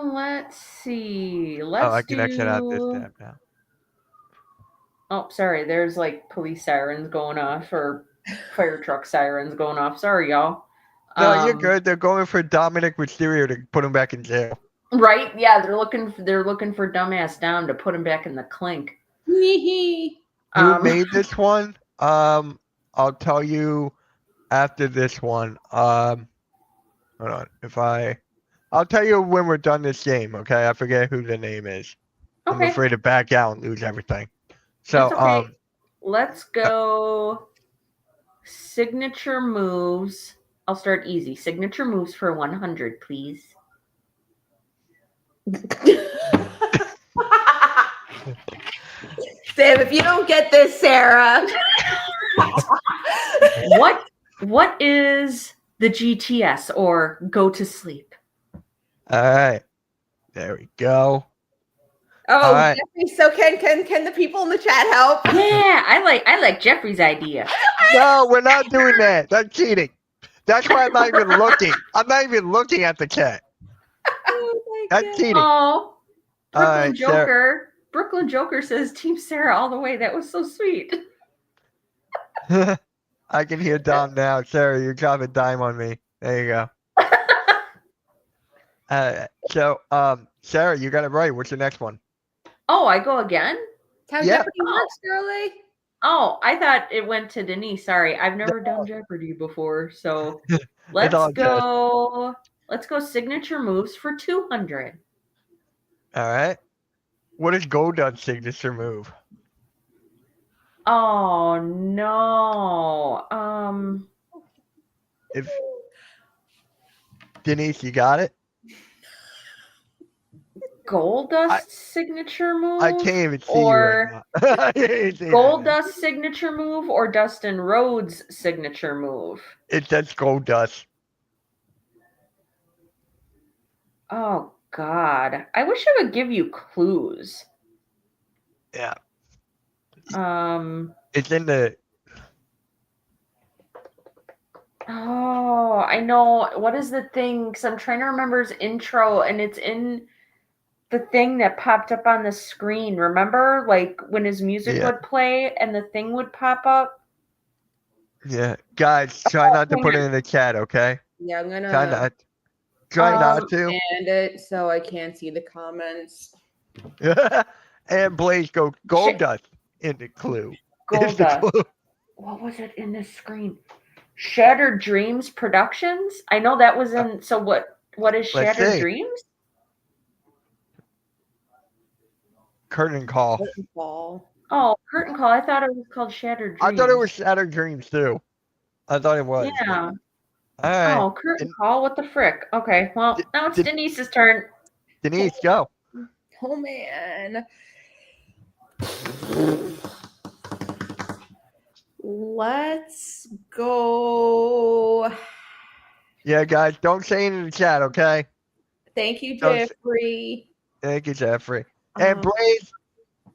Let's see. I can exit out this tab now. Oh, sorry. There's like police sirens going off or fire truck sirens going off. Sorry, y'all. No, you're good. They're going for Dominic Mysterio to put him back in jail. Right? Yeah, they're looking for dumbass Dom to put him back in the clink. Who made this one? I'll tell you after this one. Hold on. I'll tell you when we're done this game. Okay, I forget who the name is. Okay. I'm afraid to back out and lose everything. So okay. Let's go. Signature moves. I'll start easy. Signature moves for 100, please. Sam, if you don't get this, Sarah. What is the GTS or go to sleep? All right. There we go. Oh, right. Jeffrey, so can the people in the chat help? Yeah, I like Jeffrey's idea. No, we're not doing that. That's cheating. That's why I'm not even looking. I'm not even looking at the chat. Oh my That's God. cheating. Oh, All Brooklyn right, Sarah. Joker. Brooklyn Joker says Team Sarah all the way. That was so sweet. I can hear Dom now. Sarah, you're dropping dime on me. There you go. Sarah, you got it right. What's your next one? Oh, I go again? How Yeah. Jeopardy works, girly. Oh, I thought it went to Denise. Sorry, I've never done Jeopardy before. So It's let's all good. go. Let's go signature moves for 200. All right. What is Goldust's signature move? Oh no. If Denise, you got it? Goldust signature move? I can't even see or you right now. I can't see Goldust signature move or Dustin Rhodes signature move? It says Goldust. Oh God. I wish I would give you clues. Yeah. Um It's in the. Oh, I know. What is the thing? Because I'm trying to remember his intro, and it's in the thing that popped up on the screen. Remember, like when his music Yeah. would play and the thing would pop up. Yeah. Guys, try not to put it in the chat, okay? Yeah, I'm Try gonna not. Try not to. end it so I can't see the comments. And Blaze go Goldust in the clue. Is the Goldust. clue. What was it in the screen? Shattered Dreams Productions. I know that was in. So what? What is Let's Shattered see. Dreams? Curtain call. Ball. Oh, Curtain Call. I thought it was called Shattered I Dreams. thought it was Shattered Dreams too. I thought it was. Yeah. All right. Oh, Curtain Call. What the frick? Okay. Well, now it's did- Denise's turn. Denise, go. Oh man. Let's go. Yeah, guys, don't say it in the chat, okay? Thank you, Don't say- Jeffrey. Thank you, Jeffrey. And Blaze,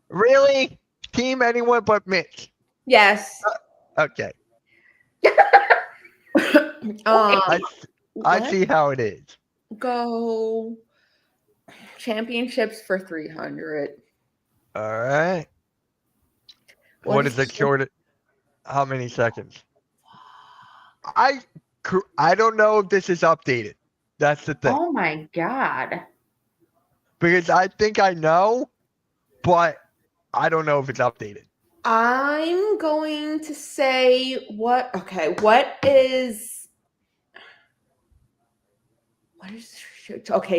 really? Team anyone but Mitch. Yes. Okay. I I see how it is. Go championships for 300. All right. What is the short? How many seconds? I don't know if this is updated. That's the thing. Oh my God. Because I think I know, but I don't know if it's updated. I'm going to say what is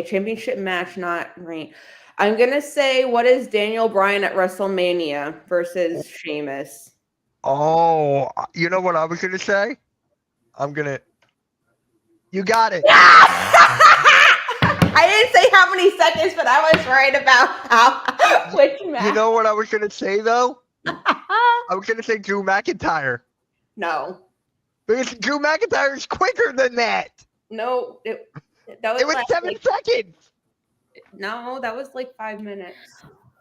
championship match, not rank. I'm gonna say what is Daniel Bryan at WrestleMania versus Sheamus. Oh, you know what I was gonna say? You got it. I didn't say how many seconds, but I was right about which match. You know what I was gonna say though? I was gonna say Drew McIntyre. No. Because Drew McIntyre is quicker than that. No, it was like 7 seconds. No, that was like 5 minutes.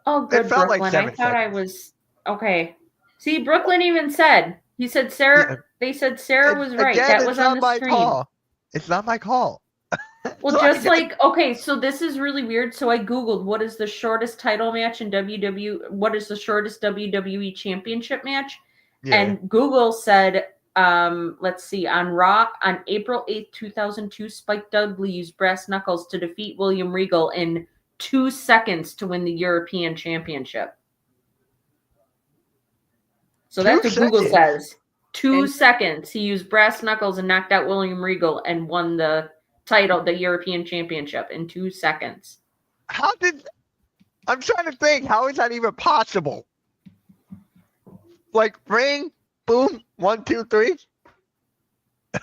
Oh, good, felt like Brooklyn. I 7 thought I was okay. See, Brooklyn even said he said Sarah. Yeah. They said Sarah was right. Again, That it's was not on the my screen. call. It's not my call. Well, just like okay, so this is really weird. So I googled what is the shortest title match in WWE. What is the shortest WWE Championship match? Yeah. And Google said, let's see, on Raw on April 8th, 2002, Spike Dudley used brass knuckles to defeat William Regal in 2 seconds to win the European Championship. So that's what Google says. 2 seconds. He used brass knuckles and knocked out William Regal and won the title, the European Championship, in 2 seconds. I'm trying to think, how is that even possible? Like ring, boom, 1, 2, 3.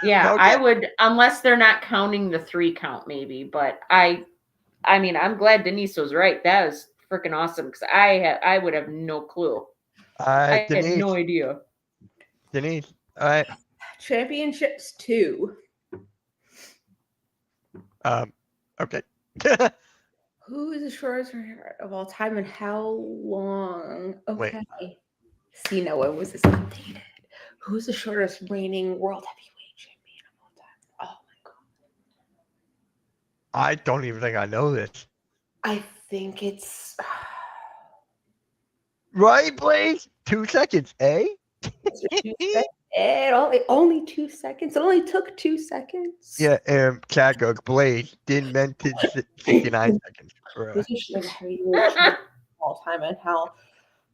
Yeah, Okay. I would, unless they're not counting the 3 count, maybe. But I mean, I'm glad Denise was right. That was freaking awesome because I would have no clue. I Denise, had no idea. Denise, all right. Championships 2. Okay. Who is the shortest of all time and how long? Wait. Okay. See, no, when was this updated? Who's the shortest reigning world heavyweight champion of all time? Oh my god. I don't even think I know this. I think it's Right, Blaze? 2 seconds, eh? only 2 seconds. It only took 2 seconds. Yeah, chat goes, Blaze didn't mention 69 seconds. Bruh. Who's the shortest heavyweight champion of all time and how?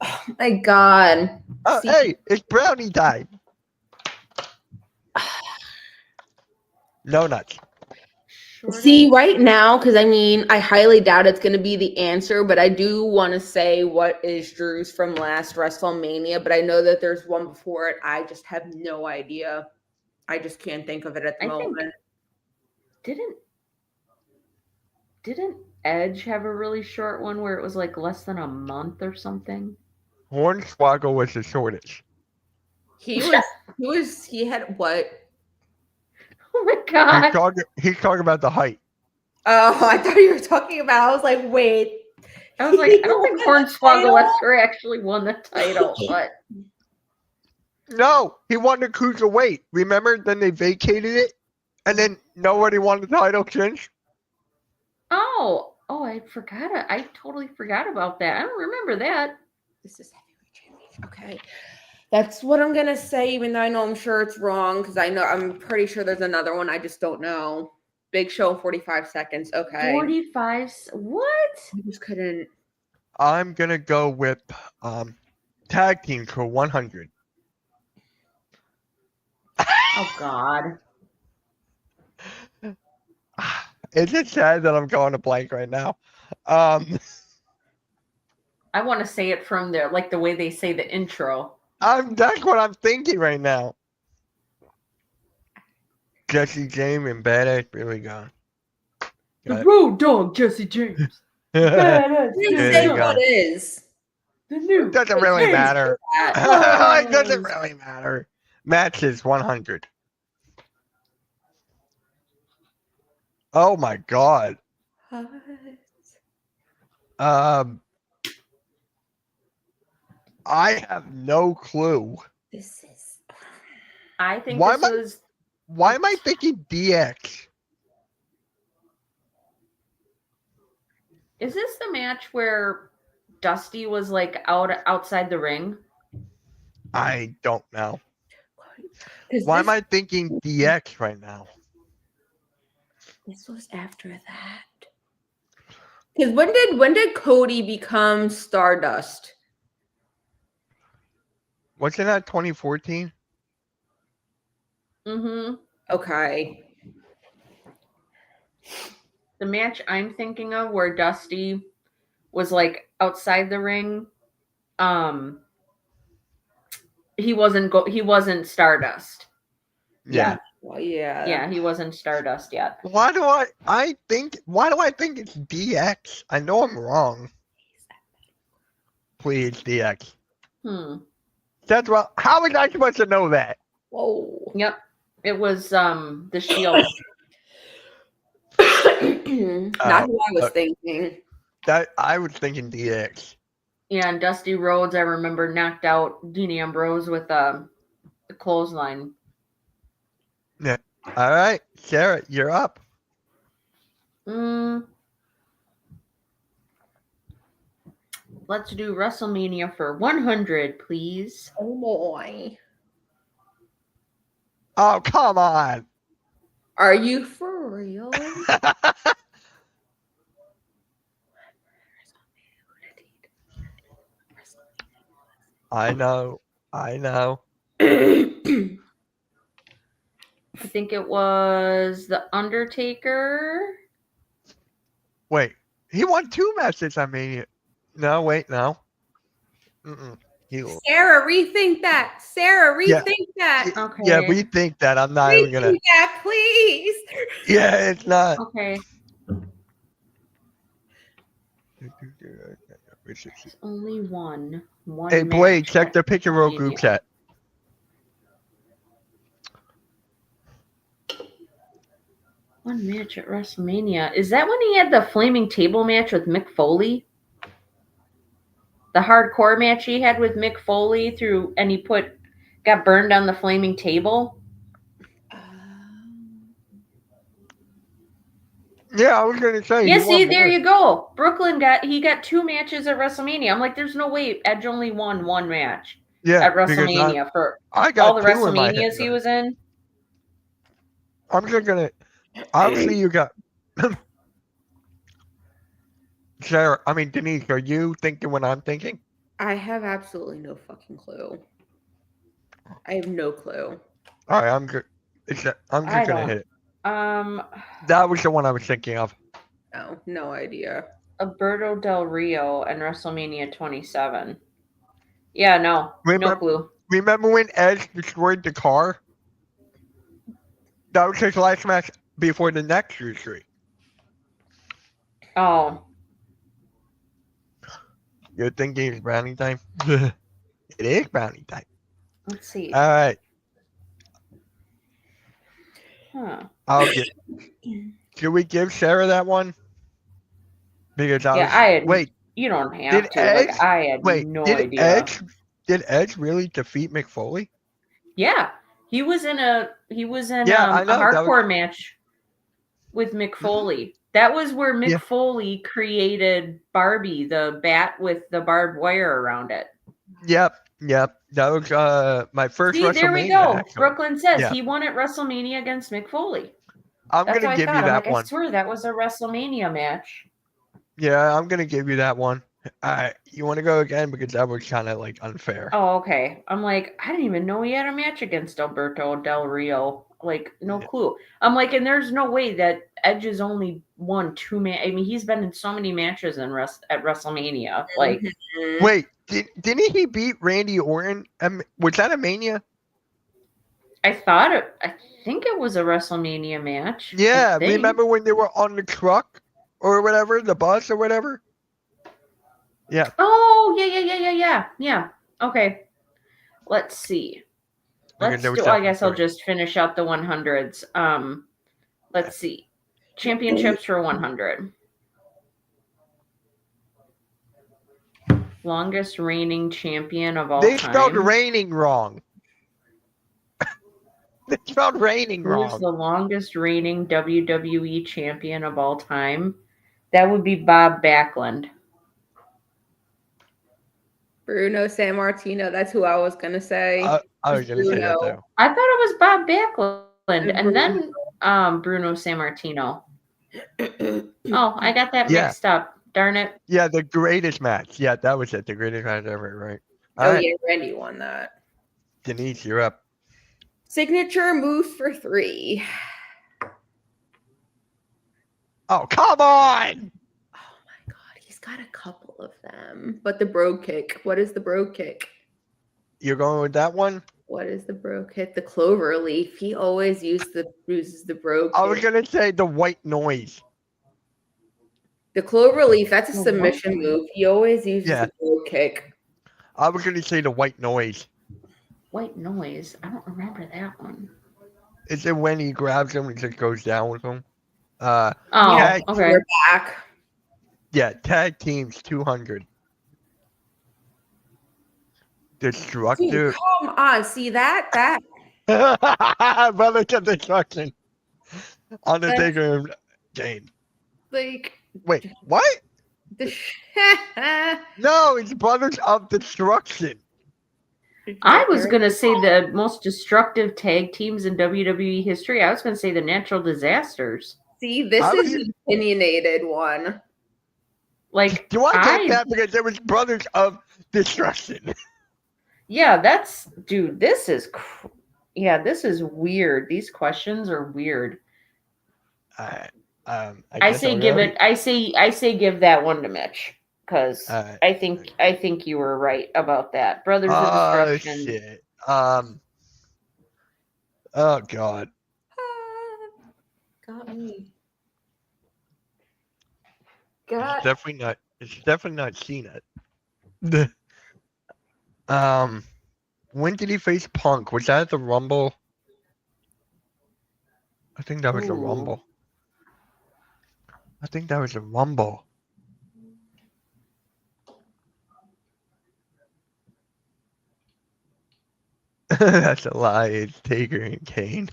Oh my god. Oh, See- hey, it's brownie time. No nuts. See, right now, because I mean, I highly doubt it's going to be the answer, but I do want to say what is Drew's from last WrestleMania, but I know that there's one before it. I just have no idea. I just can't think of it at the I think- moment. Didn't Edge have a really short one where it was like less than a month or something? Hornswoggle was the shortest. He had what? Oh my god. He's talking about the height. Oh, I thought you were talking about, I was like, wait. I was like, I don't think He won the Hornswoggle title? ever actually won the title, but No, he won the cruiserweight. Remember? Then they vacated it, and then nobody won the title since. oh, I forgot it. I totally forgot about that. I don't remember that. This is heavyweight championship. Okay. That's what I'm gonna say, even though I know I'm sure it's wrong, because I'm pretty sure there's another one. I just don't know. Big Show in 45 seconds. Okay. 45. What? I just couldn't. I'm gonna go with tag team for 100. Oh god. Is it sad that I'm going to blank right now? I want to say it from there, like the way they say the intro. That's what I'm thinking right now. Jesse James and Badass Billy Gunn. Got it. road dog, Jesse James. Didn't There say you go. what is. The new. Doesn't really James. matter. That. It doesn't really matter. Matches 100. Oh my god. I have no clue. This is. I think Why this am I- was. Why am I thinking DX? Is this the match where Dusty was like outside the ring? I don't know. 'Cause Why this, am I thinking DX right now? This was after that. Because when did Cody become Stardust? Wasn't that 2014? Mm-hmm. Okay. The match I'm thinking of where Dusty was like outside the ring. He wasn't Stardust. Yeah. Well, yeah. Yeah, he wasn't Stardust yet. Why do I think it's DX? I know I'm wrong. Please, DX. That's well. How was I supposed to know that? Whoa. Yep. It was the Shield. Not who I was thinking. That I was thinking DX. Yeah, and Dusty Rhodes, I remember, knocked out Dean Ambrose with a clothesline. All right, Sarah, you're up. Let's do WrestleMania for 100, please. Oh boy. Oh, come on. Are you for real? I know. I think it was The Undertaker. Wait, he won 2 matches. I mean, no, wait, no. He, Sarah, rethink that. Sarah, Yeah. rethink that. Okay. yeah, we think that. I'm not even gonna. Rethink that, please. Yeah, it's not. Okay. There's only one. Hey, Blade, match check the at picture roll group WrestleMania. chat. One match at WrestleMania. Is that when he had the flaming table match with Mick Foley? The hardcore match he had with Mick Foley and he got burned on the flaming table? Yeah, I was gonna say. Yeah, he won see, there more. you go. Brooklyn got 2 matches at WrestleMania. I'm like, there's no way Edge only won 1 match Yeah, at because WrestleMania for I all got the 2 in my head. WrestleManias he was in. I'm just gonna. Obviously, you got. Sarah, I mean Denise, are you thinking what I'm thinking? I have absolutely no fucking clue. I have no clue. All right, I'm good. I'm I just gonna don't. hit it. That was the one I was thinking of. No, no idea. Alberto Del Rio and WrestleMania 27. Yeah, no Remember, clue. remember when Edge destroyed the car? That was his last match before the next surgery. Oh, You're thinking it's brownie time? It is brownie time. let's see. All right, I'll get. Should we give Sarah that one? Because wait. You don't have Did to. Edge? Like, I had no idea. Did Edge really defeat Mick Foley? Yeah, he was in a I know, hardcore match with Mick Foley. That was where Mick Foley created Barbie, the bat with the barbed wire around it. Yep. That was my first WrestleMania. There we go. Actually. Brooklyn says he won at WrestleMania against Mick Foley. I'm going to give you that one. I swear that was a WrestleMania match. Yeah, I'm going to give you that one. You want to go again? Because that was kind of like unfair. Oh, okay. I'm like, I didn't even know he had a match against Alberto Del Rio. Like, no clue. I'm like, and there's no way that Edge has only won 2 matches. I mean, he's been in so many matches at WrestleMania. Like, wait, didn't he beat Randy Orton? Was that a Mania? I think it was a WrestleMania match. Yeah, remember when they were on the truck or whatever, the bus or whatever? Yeah. Oh, yeah. Okay. Let's see. I guess I'll just finish out the 100s. Let's see. Championships for 100. Longest reigning champion of all time. They spelled reigning wrong. They spelled reigning wrong. Who's the longest reigning WWE champion of all time? That would be Bob Backlund. Bruno Sammartino. That's who I was gonna say. I was gonna say that too. I thought it was Bob Backlund and then Bruno Sammartino. Oh, I got that mixed up. Darn it. Yeah, the greatest match. Yeah, that was it. The greatest match ever, right? Yeah, Randy won that. Denise, you're up. Signature move for 3. Oh, come on! Oh my god, he's got a couple of them. But the bro kick. What is the bro kick? You're going with that one? What is the bro kick? The clover leaf. He always uses the bro kick. I was gonna say the white noise. The clover leaf, that's a submission move. He always uses the bro kick. I was gonna say the white noise. White noise? I don't remember that one. Is it when he grabs him and just goes down with him? Okay. We're back. Yeah, tag teams 200. Destructive. Dude, come on, see that? Brother to destruction. Undertaker and Kane. Like, wait, what? No, it's Brothers of Destruction. I was going to say the most destructive tag teams in WWE history. I was going to say the Natural Disasters. See, this is an opinionated one. Like, do I take that because it was Brothers of Destruction? Yeah, this is weird. These questions are weird. I say give that one to Mitch because I think you were right about that. Brothers of Destruction. Shit. Oh god. Got me. It's definitely not Cena. When did he face Punk? Was that at the Rumble? I think that was the Rumble. I think that was a Rumble. That's a lie. It's Taker and Kane.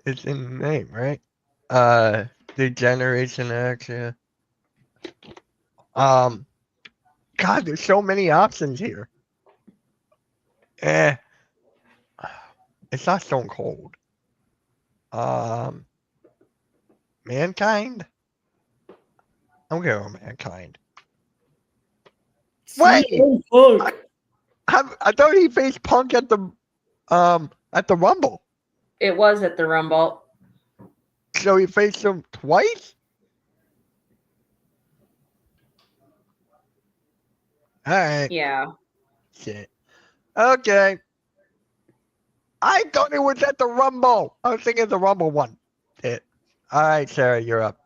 It's in the name, right? The Generation X. Yeah. God, there's so many options here. It's not Stone Cold. Mankind. I'm going with Mankind. Wait, I thought he faced Punk at the Rumble. It was at the Rumble. So he faced him twice? Alright. Yeah. Shit. Okay. I thought it was at the Rumble. I was thinking the Rumble one. Shit. Alright, Sarah, you're up.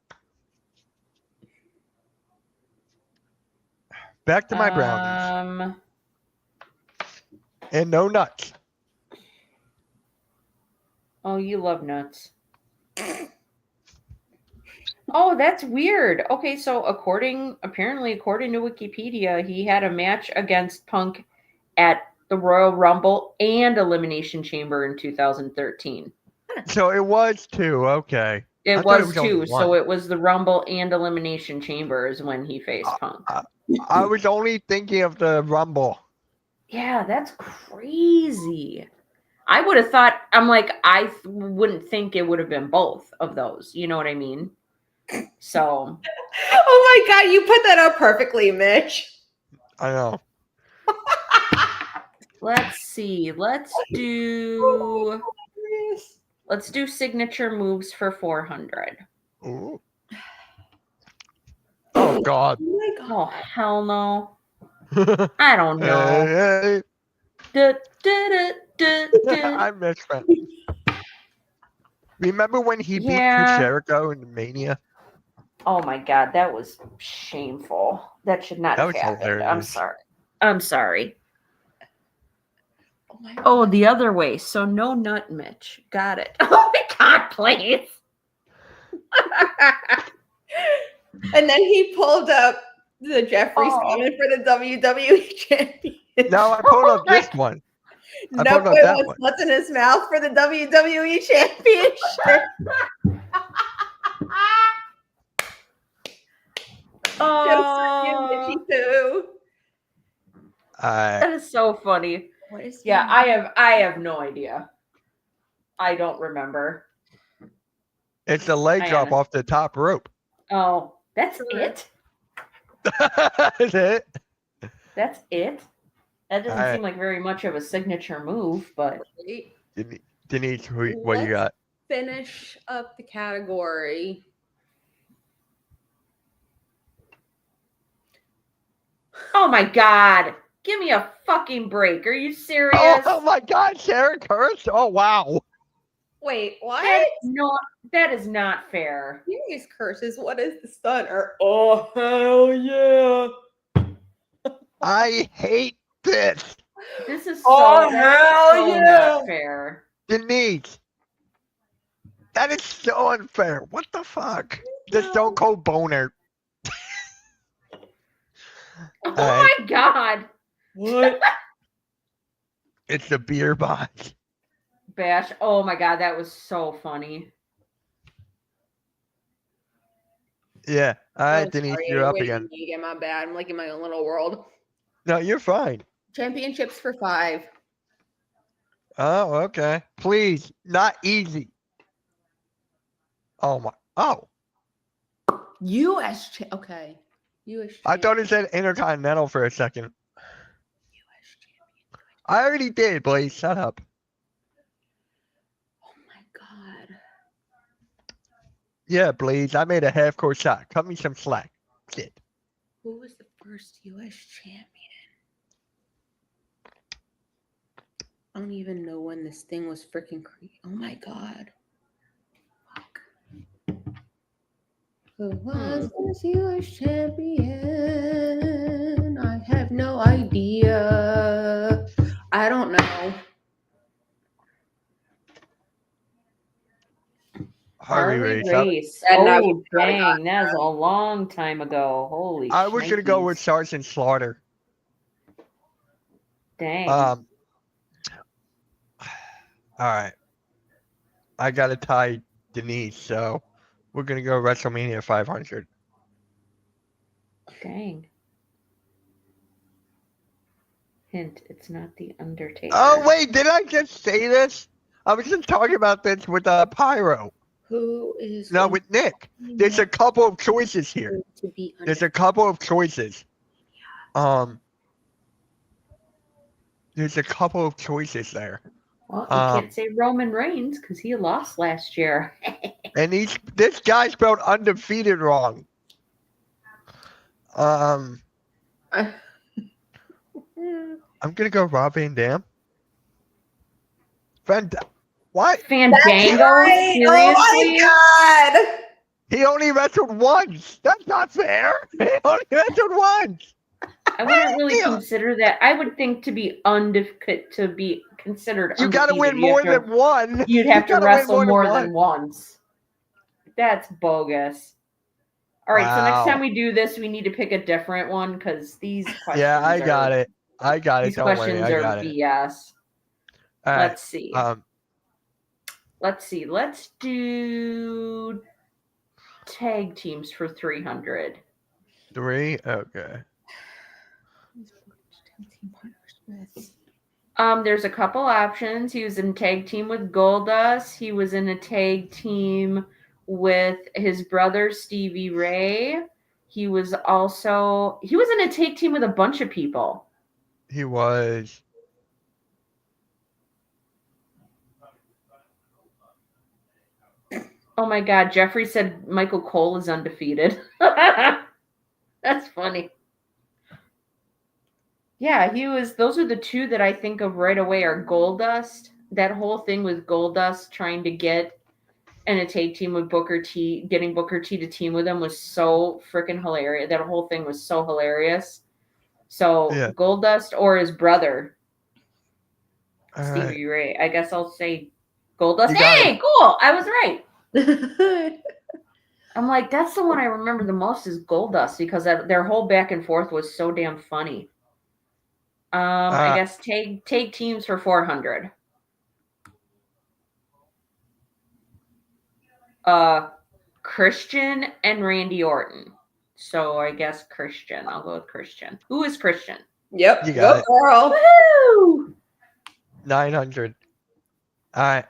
Back to my brownies. And no nuts. Oh, you love nuts. Oh, that's weird. Okay, so apparently according to Wikipedia, he had a match against Punk at the Royal Rumble and Elimination Chamber in 2013. So it was two, okay. It was two, so it was the Rumble and Elimination Chambers when he faced Punk. I was only thinking of the Rumble. Yeah, that's crazy. I would have thought, I wouldn't think it would have been both of those. You know what I mean? So. Oh my God, you put that up perfectly, Mitch. I know. Let's see. Let's do signature moves for 400. Ooh. Oh God. Oh my God. Oh, hell no. I don't know. I missed that. Remember when he beat Chris Jericho in Mania? Oh my God, that was shameful. That should not have happened. Hilarious. I'm sorry. Oh, the other way. So no nut, Mitch. Got it. Oh my God, please. And then he pulled up the Jeffrey Summon for the WWE champion. No, I pulled up this one. No boy wants nuts in his mouth for the WWE championship. That is so funny. What is I have no idea. I don't remember. It's a leg drop off the top rope. Oh, that's it? That's it? That's it? That doesn't seem like very much of a signature move, but... Denise, what you got? Finish up the category. Oh my God. Give me a fucking break. Are you serious? Oh my God, Sarah Kurtz? Oh, wow. Wait, what? That is not fair. Serious curses. What is the stunner? Oh, hell yeah. I hate this. This is so not fair. Denise. That is so unfair. What the fuck? The Stone Cold Boner. Oh my God. What? It's the beer box. Bash. Oh my God, that was so funny. Yeah. All right, Denise, you're up again. My bad. I'm like in my own little world. No, you're fine. Championships for 5. Oh, okay. Please, not easy. Oh my. Oh. U.S. Okay. U.S. I thought it said Intercontinental for a second. U.S. champion. I already did, Blaze. Shut up. Oh my God. Yeah, Blaze. I made a half-court shot. Cut me some slack. Shit. Who was the first U.S. champion? I don't even know when this thing was freaking created. Oh my God. Fuck. Who was this U.S. champion? I have no idea. I don't know. Hard Harley race. Race. And now Oh, you forgot dang. That was a long time ago. Holy I was gonna go with shnikes. Sergeant Slaughter. Dang. All right. I gotta tie Denise, so we're gonna go WrestleMania 500. Dang. Hint, it's not the Undertaker. Oh wait, did I just say this? I was just talking about this with Pyro. Who is No, with Nick. There's a couple of choices here. going to be There's a couple of choices. There's a couple of choices there. Well, you can't say Roman Reigns because he lost last year. And this guy spelled undefeated wrong. I'm gonna go Rob Van Dam. What? Fandango? right. Seriously? Oh my god! He only wrestled once. That's not fair. He only wrestled once. I wouldn't really Yeah. consider that. I would think to be considered You gotta undefeated, win more than one. you'd have to gotta win wrestle more one. than once. That's bogus. All right, so next Wow. time we do this, we need to pick a different one because these questions Yeah, I got it. I got it. These Don't worry, questions I are got it. BS. All right. Let's see. Um, Let's do tag teams for 300. 3. Okay. There's a couple options. He was in tag team with Goldust. He was in a tag team with his brother Stevie Ray. He was in a tag team with a bunch of people. He was. Oh my God, Jeffrey said Michael Cole is undefeated. That's funny. Yeah, those are the two that I think of right away are Goldust. That whole thing with Goldust trying to get in a tag team with Booker T, getting Booker T to team with him was so freaking hilarious. That whole thing was so hilarious. So Yeah. Goldust or his brother, All Stevie right. Ray. I guess I'll say Goldust. You got Hey, cool. I was right. Right. I'm like, that's the one I remember the most is Goldust because their whole back and forth was so damn funny. I guess take teams for 400. Christian and Randy Orton. So I guess Christian. I'll go with Christian. Who is Christian? Yep. You got Go it. girl. Woo! 900. All right.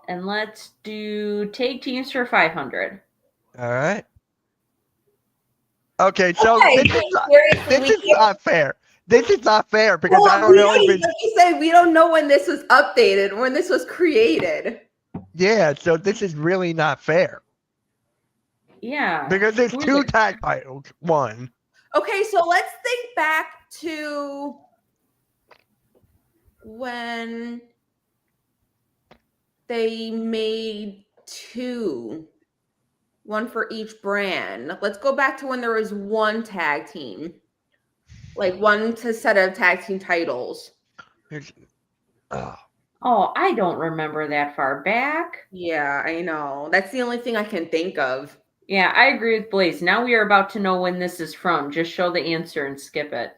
And let's do take teams for 500. All right. Okay, so Okay, this seriously, is not fair. This is not fair because I well, don't know if like it's you said, we don't know when this was updated, when this was created. yeah. So this is really not fair Yeah. because there's Who's two it? tag titles. One. Okay, so let's think back to when they made two, one for each brand. Let's go back to when there was one tag team, like one set of tag team titles. There's, oh, Oh, I don't remember that far back. Yeah, I know. That's the only thing I can think of. Yeah, I agree with Blaze. Now we are about to know when this is from. Just show the answer and skip it.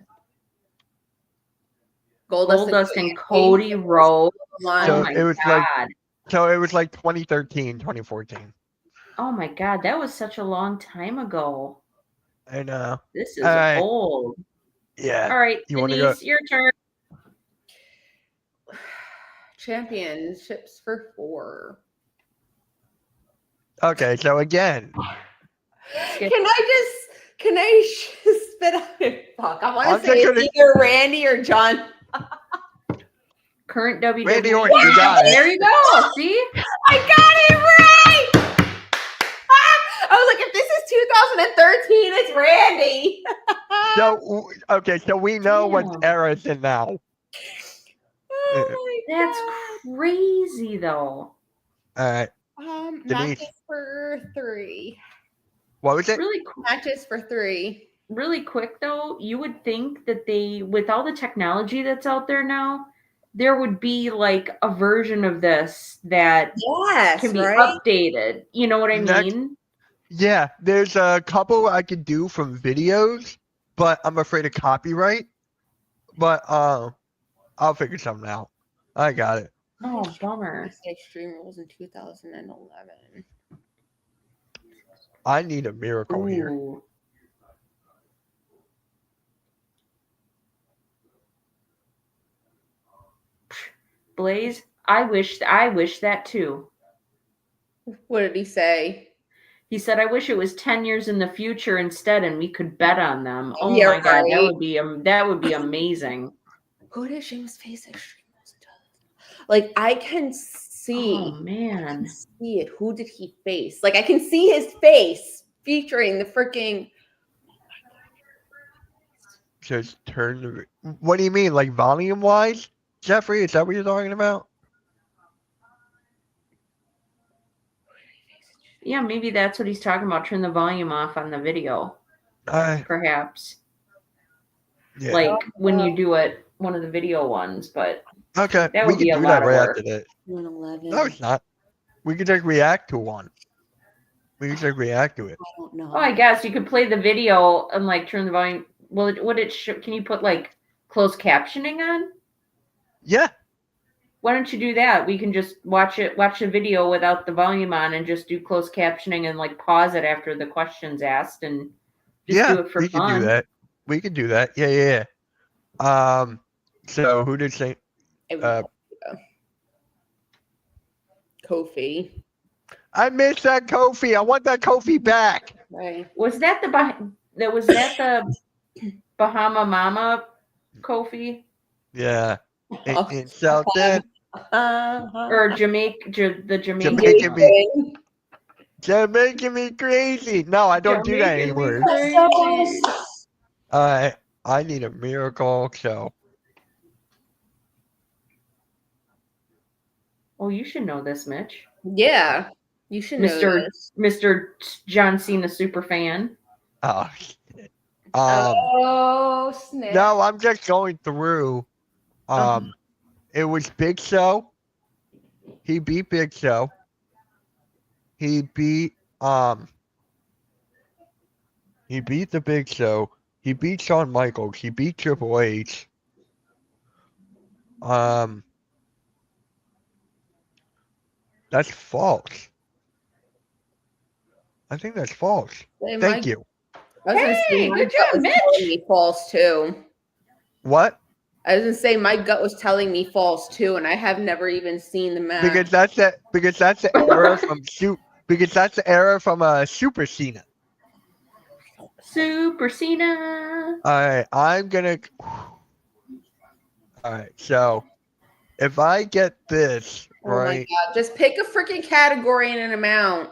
Goldust and Cody Rhodes. One. So Oh my it was God. it was like 2013, 2014. Oh my God. That was such a long time ago. I know. This is All right. old. Yeah. All right, You wanna Denise, your turn. Championships for 4. Okay. So again, Skip. Can I just spit out fuck? I want I'm to say just it's either Randy or John. Current WWE. Randy Orton, you got it. There you go. See? I got it right. I was like, if this is 2013, it's Randy. so okay. So we know what Damn. era it's in now. Oh my That's God. crazy, though. All right. Denise. Matches for 3. What was it? Matches for 3. Really quick, though, you would think that with all the technology that's out there now, there would be like a version of this that Yes, can be right? updated. You know what I Next- mean? Yeah, there's a couple I could do from videos, but I'm afraid of copyright. But I'll figure something out. I got it. Oh, bummer. Extreme Rules in 2011. I need a miracle here. Ooh. Blaze, I wish that too. What did he say? He said, "I wish it was 10 years in the future instead, and we could bet on them." Oh Yeah, my god, right. that would be amazing. Who did James face Extreme Rules? Like I can see. Oh I man, can see it. Who did he face? Like I can see his face featuring the freaking. Just turn the. What do you mean, like volume wise, Jeffrey? Is that what you're talking about? yeah, maybe that's what he's talking about. Turn the volume off on the video, perhaps. Yeah. Like when you do it, one of the video ones. But Okay, that we would can be a do lot that of right work. after this. 111. No, it's not. We can just react to one. We can just react to it. I don't know. Oh, I guess you could play the video and like turn the volume. Well, can you put like closed captioning on? Yeah. Why don't you do that? We can just watch the video without the volume on and just do closed captioning and like pause it after the question's asked and just do it for we fun. can do that. We can do that. Yeah. So who did say? It was Kofi. I missed that Kofi. I want that Kofi back. Right. Was that the Bahama Mama Kofi Yeah. In South End. or the Jamaican? Jamaican me. They're making me crazy. No, I don't do that Jamaican me anymore. crazy. I need a miracle show. Oh, you should know this, Mitch. Yeah, you should know this. Mr. John Cena super fan. Oh, shit. Oh snap! No, I'm just going through. It was Big Show. He beat Big Show. He beat the Big Show. He beat Shawn Michaels. He beat Triple H. That's false. I think that's false. Thank you. I was gonna say, my good gut job, was Mitch. telling me false too. What? I was gonna say my gut was telling me false too, and I have never even seen the match. Because that's the era from Super Cena. Super Cena. All right, so if I get this Oh my right, god! Just pick a freaking category and an amount.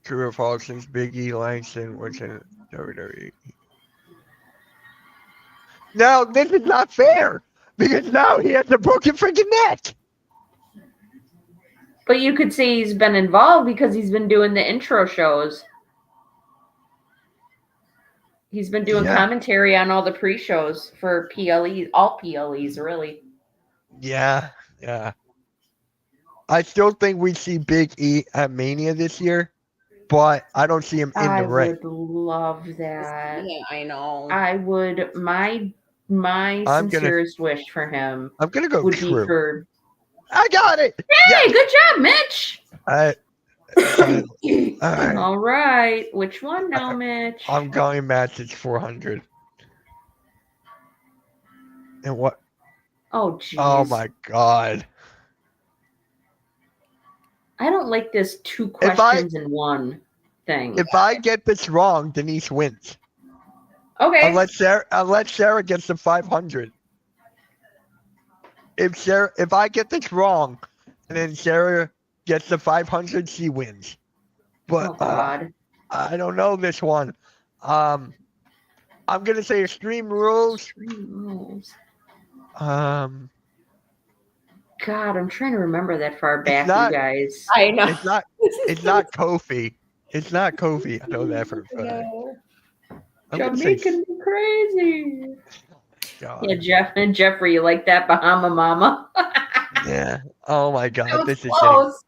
true or false, since Big E Langston was in WWE. No, this is not fair because now he has a broken freaking neck. But you could say he's been involved because he's been doing the intro shows. He's been doing commentary on all the pre-shows for PLEs, all PLEs, really. Yeah. I still think we see Big E at Mania this year, but I don't see him in the ring. I would love that. Yeah, I know. I would. My sincerest wish for him I'm gonna go would true. be for. I got it. Hey, good job, Mitch. All right. All right. Which one now, Mitch? I'm going matches 400. And what? Oh, jeez. Oh my god. I don't like this two questions in one thing. If I get this wrong, Denise wins. Okay. Unless Sarah gets the 500. If I get this wrong, and then Sarah gets the 500, she wins. But oh God. I don't know this one. I'm gonna say Extreme Rules. Extreme Rules. God, I'm trying to remember that far back, not- you guys. I know. It's not Kofi. It's not Kofi. I know that for a fact. I'm gonna say Jamaican me crazy. god. Yeah, Jeffrey, you like that Bahama Mama? Yeah. Oh my That god. was This is getting. close.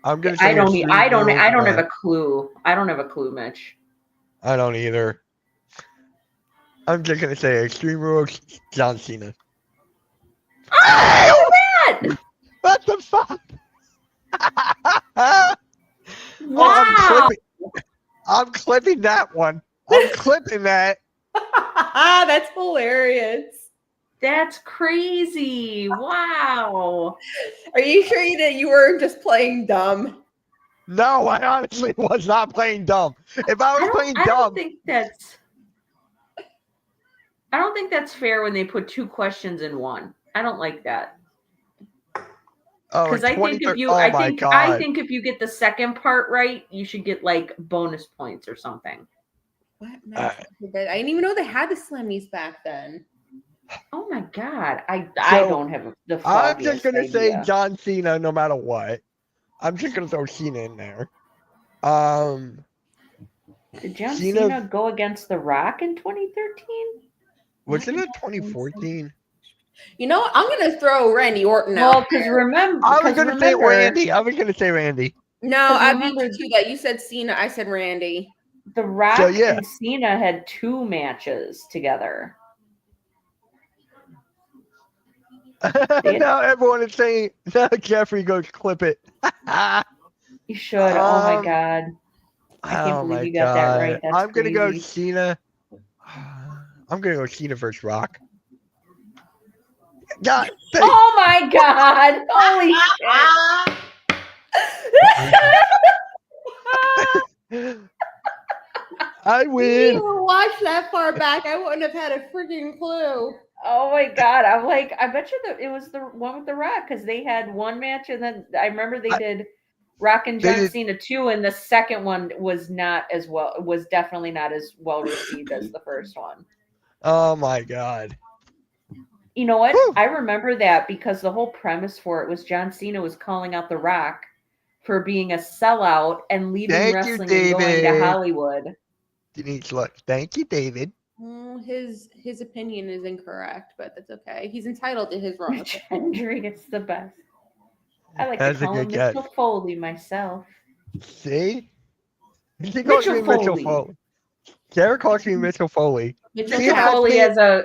I'm gonna I say don't. Extreme I don't. Rules, I don't have but a clue. I don't have a clue, Mitch. I don't either. I'm just gonna say Extreme Rules, John Cena. Oh, that! What the fuck? Oh, Wow, I'm clipping that one. I'm clipping that. That's hilarious. that's crazy! Wow. Are you sure you weren't just playing dumb? No, I honestly was not playing dumb. If I was playing I don't dumb, think that's. I don't think that's fair when they put two questions in one. I don't like that. oh, Because I think if you, oh I my think, god. I think if you get the second part right, you should get like bonus points or something. What? I didn't even know they had the Slammies back then. Oh my god, I So, don't have the I'm foggiest just gonna say idea. John Cena no matter what. I'm just gonna throw Cena in there. Did John Cena- Cena go against The Rock in 2013? Wasn't it 2014? You know what? I'm gonna throw Randy Orton Well, out. because remember, I was gonna say Randy. I was gonna say Randy. No, 'cause I remember- beat you to that. You said Cena. I said Randy. The Rock So, yeah. and Cena had 2 matches together. Now everyone is saying now Jeffrey goes clip it. You should. Oh my Um, god. I can't Oh believe my you got that God. right. That's I'm gonna go crazy. Cena. I'm gonna go Cena versus Rock. God, Oh my god. Holy shit. I win. You watched that far back, I wouldn't have had a freaking clue. Oh my god. I'm like, I bet you that it was the one with The Rock because they had one match and then I remember they did Rock and They John did- Cena 2, and the second one was not as well, was definitely not as well received as the first one. Oh my God. You know what? Whew. I remember that because the whole premise for it was John Cena was calling out The Rock for being a sellout and leaving Thank you, wrestling and going to David. Hollywood. Denise, look. Thank you, David. Well, his opinion is incorrect, but that's okay. He's entitled to his wrong Mitch opinion. Hendricks, the best. I like That's to a call him good catch. Mr. Foley myself. See? She calls me Mitchell Mitchell Foley. Foley. Sarah calls me Mitchell Foley. Mitchell She Mitchell has Foley me-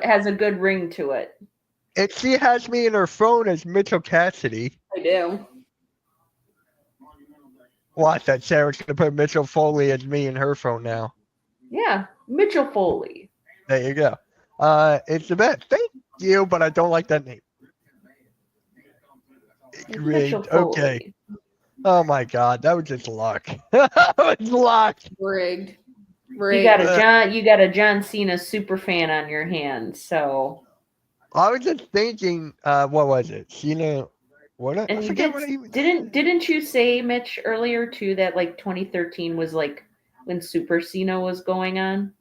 has a good ring to it. And she has me in her phone as Mitchell Cassidy. I do. Watch that. Sarah's gonna put Mitchell Foley as me in her phone now. Yeah, Mitchell Foley. There you go. It's the best. Thank you, but I don't like that name. Mitchell Great. Foley. Okay. Oh my God, that was just luck. That was luck. Rigged. You Rigged. got a John Cena super fan on your hands, so I was just thinking, what was it? Cena. What? I and you forget what I even. didn't you say, Mitch, earlier too that like 2013 was like when Super Cena was going on?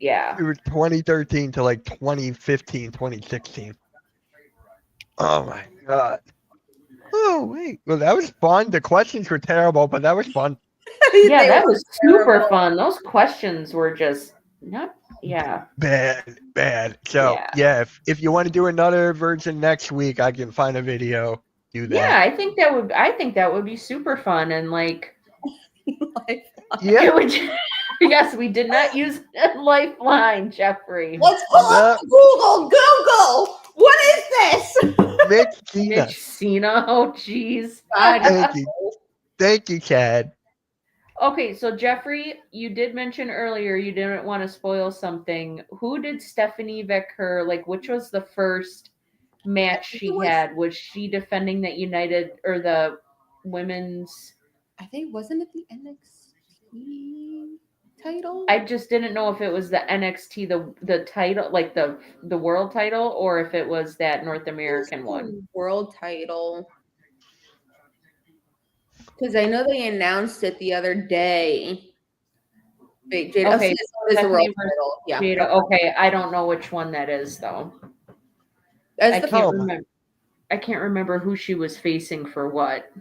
Yeah. It was 2013 to like 2015, 2016. Oh my God. Oh wait. Well, that was fun. The questions were terrible, but that was fun. Yeah, They that were was super terrible. fun. Those questions were just not Bad. So yeah, if you want to do another version next week, I can find a video. Do that. Yeah, I think that would be super fun and like Like, Yeah. it would, yes, we did not use a lifeline, Jeffrey. let's pull up Google. Google. What is this? Mitch Cena. Mitch Cena. Oh jeez. Thank you. Thank you, Chad. Okay, so Jeffrey, you did mention earlier you didn't want to spoil something. Who did Stephanie Becker, like which was the first match she had? Was she defending that United or the women's? I think wasn't it the NXT title? I just didn't know if it was the NXT, the title, like the world title, or if it was that North American one. World title. Because I know they announced it the other day. Wait, Jada, Okay, this one is the world Stephanie versus title. Yeah. Jada, okay, I don't know which one that is though. That's I the can't Oh. remember. I can't remember who she was facing for what.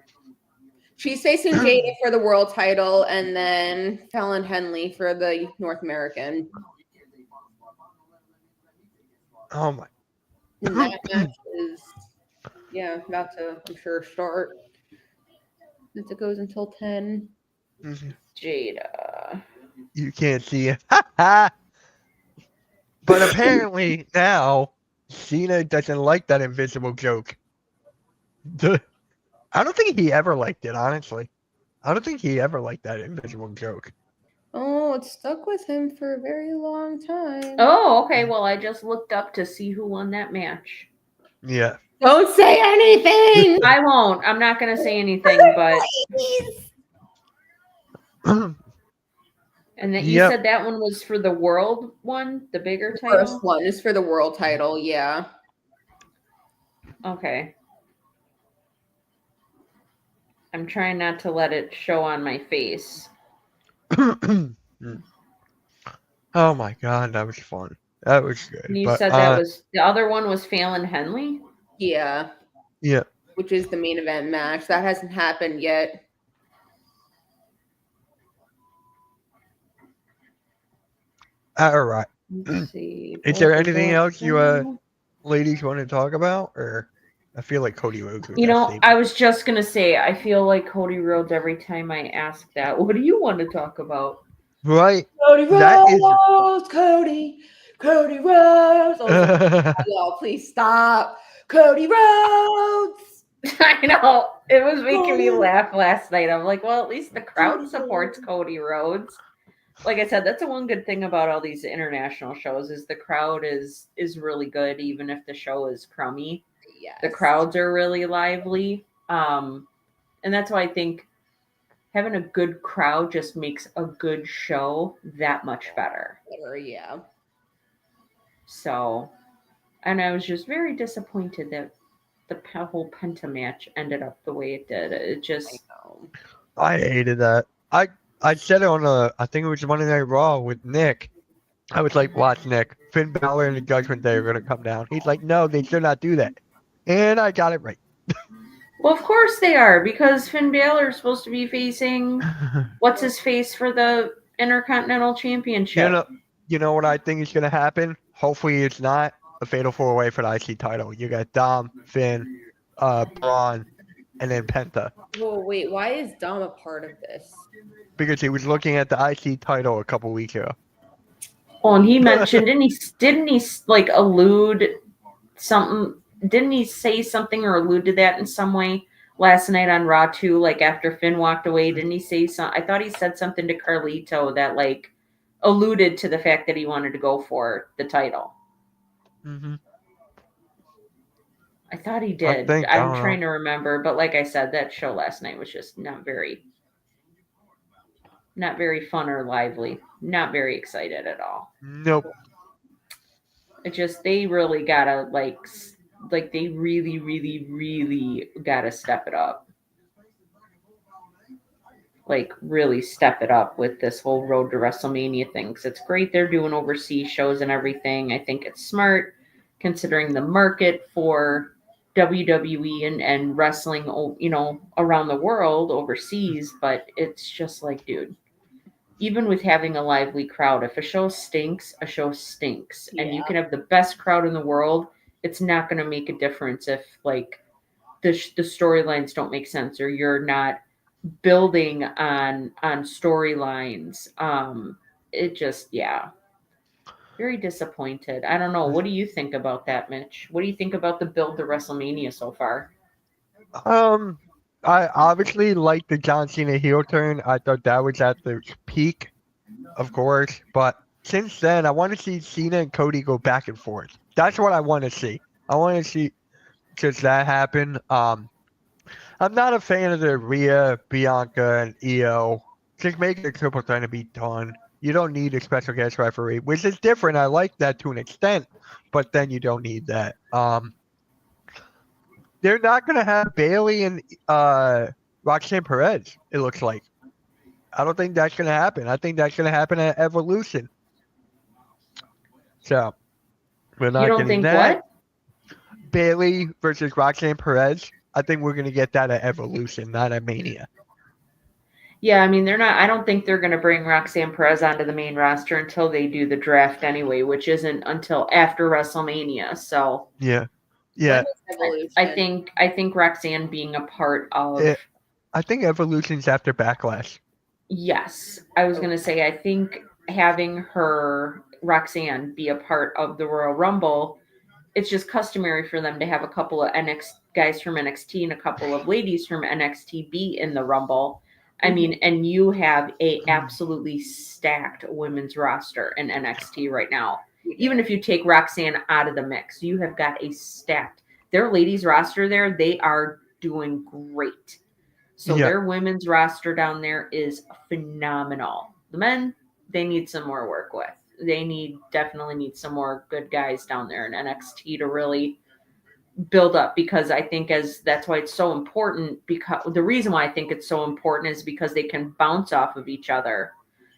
She's facing Jada for the world title and then Fallon Henley for the North American. Oh my. And that match is, about to, I'm sure, start. Since it goes until 10. Jada. You can't see it. But apparently now Cena doesn't like that invisible joke. I don't think he ever liked it, honestly. I don't think he ever liked that invisible joke. Oh, it stuck with him for a very long time. Oh, okay. Well, I just looked up to see who won that match. Yeah. Don't say anything! I won't. I'm not going to say anything, but. Please. And that you said that one was for the world one, the bigger The title? first one is for the world title, yeah. Okay. I'm trying not to let it show on my face. Oh my god, that was fun. That was good. And you but, said that was the other one was Fallon Henley? Yeah. Yeah. Which is the main event match. That hasn't happened yet. All right. Let's see. Is there anything else you ladies want to talk about, or I feel like Cody Rhodes. I was just gonna say I feel like Cody Rhodes every time I ask that. What do you want to talk about? Right. Cody That is- Rhodes, Cody Rhodes. Oh, y'all, please stop. Cody Rhodes. I know. It was making me laugh last night. I'm like, well, at least the crowd supports Cody Rhodes. Like I said, that's the one good thing about all these international shows is the crowd is really good, even if the show is crummy. Yes. The crowds are really lively. And that's why I think having a good crowd just makes a good show that much better. Yeah. So, and I was just very disappointed that the whole Penta match ended up the way it did. It just, I hated that. I said it on I think it was Monday Night Raw with Nick. I was like, watch Nick. Finn Balor and the Judgment Day are going to come down. He's like, no, they should not do that. And I got it right. well, of course they are, because Finn Balor is supposed to be facing what's his face for the Intercontinental Championship. You know what I think is going to happen? Hopefully it's not a fatal four-way for the IC title. You got Dom, Finn, Braun, and then Penta. Whoa, wait, why is Dom a part of this? Because he was looking at the IC title a couple weeks ago. Well, and he mentioned, didn't he like allude something? Didn't he say something or allude to that in some way last night on Raw too? Like after Finn walked away, didn't he say something? I thought he said something to Carlito that like alluded to the fact that he wanted to go for the title. Mm-hmm. I thought he did. I'm trying to remember, but like I said, that show last night was just not very fun or lively. Not very excited at all. Nope. It just, they really gotta like they really, really, really gotta step it up. Like really step it up with this whole Road to WrestleMania thing. Because it's great they're doing overseas shows and everything. I think it's smart considering the market for WWE and wrestling, around the world overseas. But it's just like, dude, even with having a lively crowd, if a show stinks, a show stinks. Yeah. And you can have the best crowd in the world. It's not going to make a difference if like the storylines don't make sense or you're not building on storylines. It just, very disappointed. I don't know. What do you think about that, Mitch? What do you think about the build to WrestleMania so far? I obviously like the John Cena heel turn. I thought that was at the peak, of course. But since then, I want to see Cena and Cody go back and forth. That's what I want to see. I want to see just that happen. I'm not a fan of the Rhea, Bianca, and Io. Just make it a triple threat to be done. You don't need a special guest referee, which is different. I like that to an extent, but then you don't need that. They're not going to have Bayley and Roxanne Perez, it looks like. I don't think that's going to happen. I think that's going to happen at Evolution. So, we're not getting that. What? Bayley versus Roxanne Perez. I think we're going to get that at Evolution, not at Mania. Yeah, I mean, they're not. I don't think they're going to bring Roxanne Perez onto the main roster until they do the draft anyway, which isn't until after WrestleMania. So Yeah. When Yeah. is Evolution? I think Roxanne being a part of. I think Evolution's after Backlash. Yes, I was going to say. I think having Roxanne be a part of the Royal Rumble, it's just customary for them to have a couple of guys from NXT and a couple of ladies from NXT be in the Rumble. I mean, and you have a absolutely stacked women's roster in NXT right now. Even if you take Roxanne out of the mix, you have got a stacked. Their ladies roster there, they are doing great. So Yeah. their women's roster down there is phenomenal. The men, they need some more work with. They definitely need some more good guys down there in NXT to really build up, because I think that's why it's so important, because the reason why I think it's so important is because they can bounce off of each other.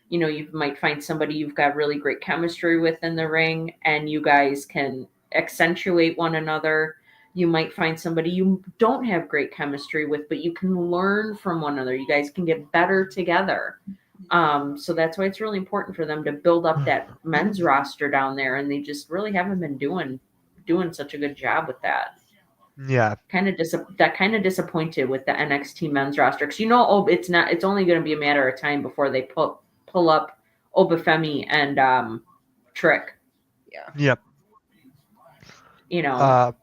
You know, you might find somebody you've got really great chemistry with in the ring and you guys can accentuate one another. You might find somebody you don't have great chemistry with, but you can learn from one another. You guys can get better together. So that's why it's really important for them to build up that men's roster down there, and they just really haven't been doing such a good job with that. Yeah. Kind of disappointed with the NXT men's roster, because it's only going to be a matter of time before they pull up Obafemi and Trick. Yep. You know,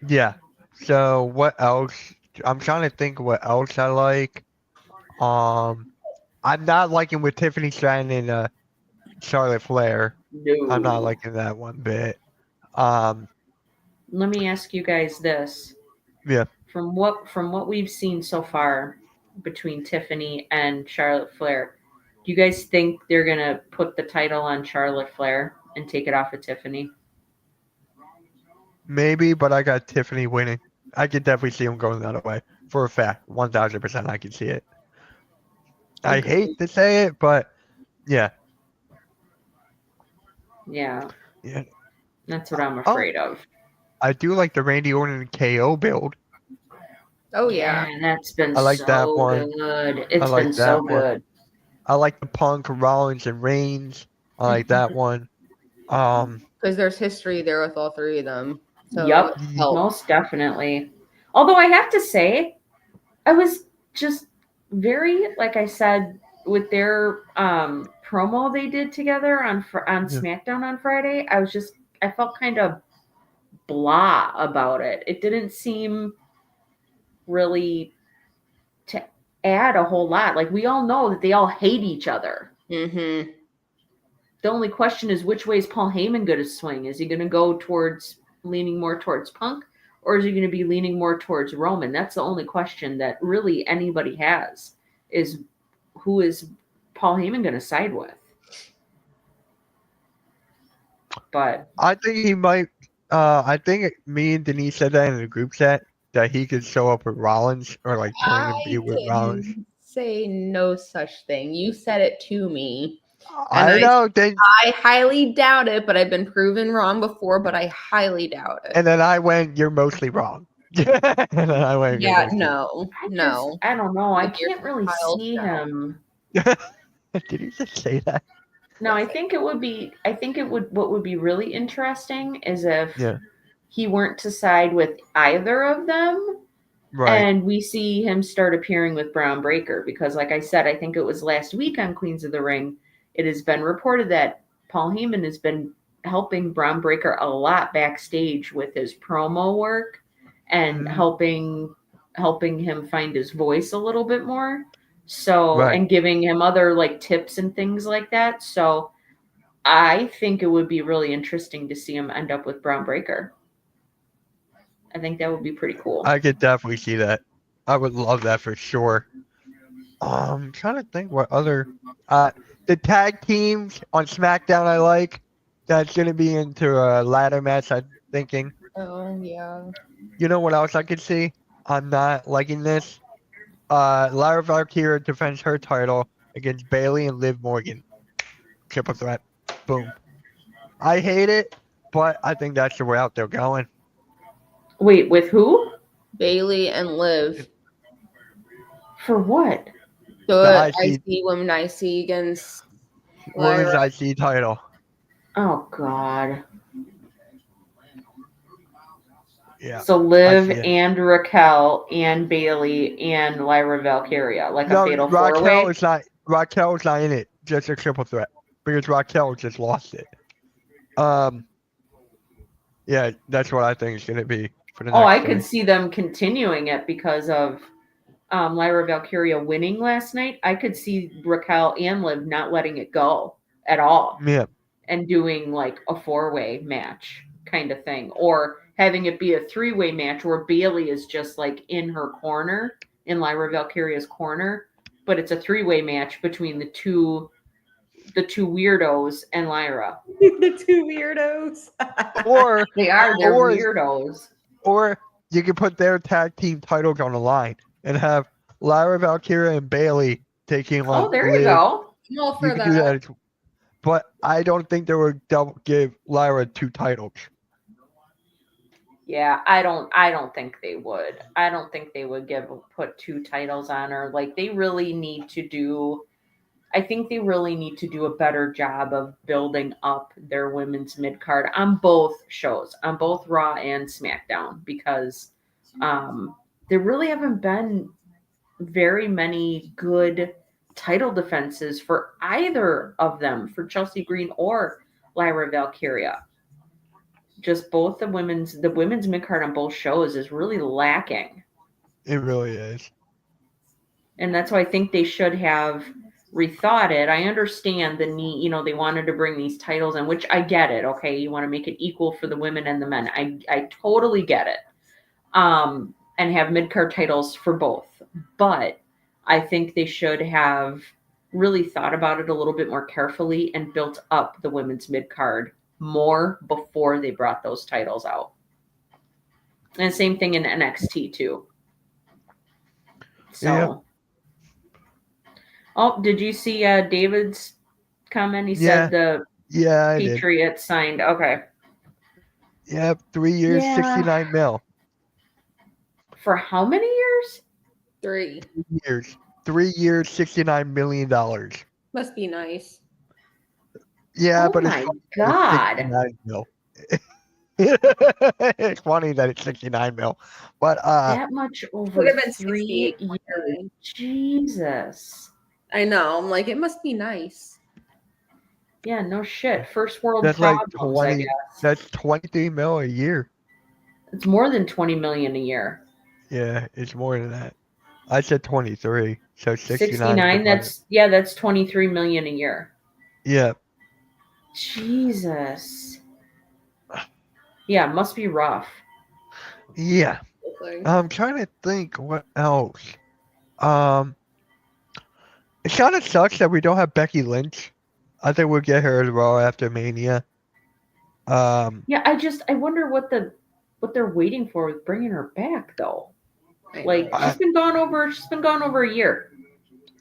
Yeah. So what else? I'm trying to think what else I like. I'm not liking with Tiffany Stratton and Charlotte Flair. no. I'm not liking that one bit. Um, Let me ask you guys this: yeah. from what we've seen so far between Tiffany and Charlotte Flair, do you guys think they're gonna put the title on Charlotte Flair and take it off of Tiffany? Maybe, but I got Tiffany winning. I could definitely see him going the other way. For a fact. 1000% I can see it. I hate to say it, but yeah. Yeah, Yeah. that's what I'm afraid of. I do like the Randy Orton and KO build. Oh yeah. That's been I like so that one. good. It's like been so that one. good. I like the Punk, Rollins, and Reigns. I like that one. Because there's history there with all three of them. So Yep, it helps. most definitely. Although I have to say, I was just very, like I said, with their promo they did together on SmackDown on Friday. I felt kind of blah about it. It didn't seem really to add a whole lot. Like, we all know that they all hate each other. Mm-hmm. The only question is, which way is Paul Heyman going to swing? Is he going to go leaning more towards Punk, or is he going to be leaning more towards Roman? That's the only question that really anybody has, is who is Paul Heyman going to side with? But I think he might. I think me and Denise said that in the group chat that he could show up with Rollins or like join and be with Rollins. Say no such thing. You said it to me. I know. Then I highly doubt it, but I've been proven wrong before, but I highly doubt it. and then I went, "You're mostly wrong." And then I went, "You're Yeah, mostly no. I don't know. I Like, you're can't really Kyle see Snow. him. wrong." Did he just say that? No, I think what would be really interesting is if Yeah. he weren't to side with either of them. Right. And we see him start appearing with Braun Breaker, because, like I said, I think it was last week on Queens of the Ring, it has been reported that Paul Heyman has been helping Braun Breaker a lot backstage with his promo work and helping him find his voice a little bit more. So, Right. and giving him other like tips and things like that. So I think it would be really interesting to see him end up with Braun Breaker. I think that would be pretty cool. I could definitely see that. I would love that for sure. I'm trying to think what other the tag teams on SmackDown I like. That's gonna be into a ladder match, I'm thinking. Oh yeah. You know what else I could see? I'm not liking this. Lara Valkyria defends her title against Bailey and Liv Morgan. Triple threat. Boom. I hate it, but I think that's the route they're going. Wait, with who? Bailey and Liv. For what? The IC IC women IC against women's Lyra. IC title. Oh God. Yeah. So Liv see it. and Raquel and Bailey and Lyra Valkyria, like a No, fatal Raquel four-way. is not. Raquel is not in it. Just a triple threat because Raquel just lost it. Yeah, that's what I think it's gonna be for the Oh, next I three. could see them continuing it because of Lyra Valkyria winning last night. I could see Raquel and Liv not letting it go at all Yeah, and doing like a four-way match kind of thing, or having it be a three-way match where Bailey is just like in her corner, in Lyra Valkyria's corner, but it's a three-way match between the two weirdos and Lyra. The two weirdos. or They're Or- weirdos. or you can put their tag team titles on the line and have Lyra Valkyria and Bailey taking on Oh, there you Liv. go. I'm all You for can that. do that, but I don't think they would give Lyra 2 titles. Yeah, I don't think they would. I don't think they would put 2 titles on her. Like they really need to do I think they really need to do a better job of building up their women's mid card on both shows, on both Raw and SmackDown, because there really haven't been very many good title defenses for either of them, for Chelsea Green or Lyra Valkyria. Just both the women's mid card on both shows is really lacking. It really is. And that's why I think they should have rethought it. I understand the need, they wanted to bring these titles in, which I get it. Okay, you want to make it equal for the women and the men. I totally get it. And have mid-card titles for both. But I think they should have really thought about it a little bit more carefully and built up the women's mid-card more before they brought those titles out. And same thing in NXT too. So, Yeah. Oh, did you see David's comment? He Yeah. said the Yeah, I did. Patriots signed. Okay. Yep, 3 years, Yeah. 69 mil. For how many years? 3. 3 years, $69 million. Must be nice. Yeah, Oh but my it's God. 69 mil. It's funny that it's 69 mil, but That much over Would have been 3 68. years. Jesus. I know. I'm like, it must be nice. Yeah, no shit. First world that's like problems, I 20. guess. That's 23 mil a year. It's more than 20 million a year. Yeah, it's more than that. I said 23, so 69. 69, that's 23 million a year. Yeah. Jesus. Yeah, must be rough. Yeah. I'm trying to think what else. It kind of sucks that we don't have Becky Lynch. I think we'll get her as well after Mania. Yeah, I wonder what they're waiting for with bringing her back though. Like she's been gone over a year.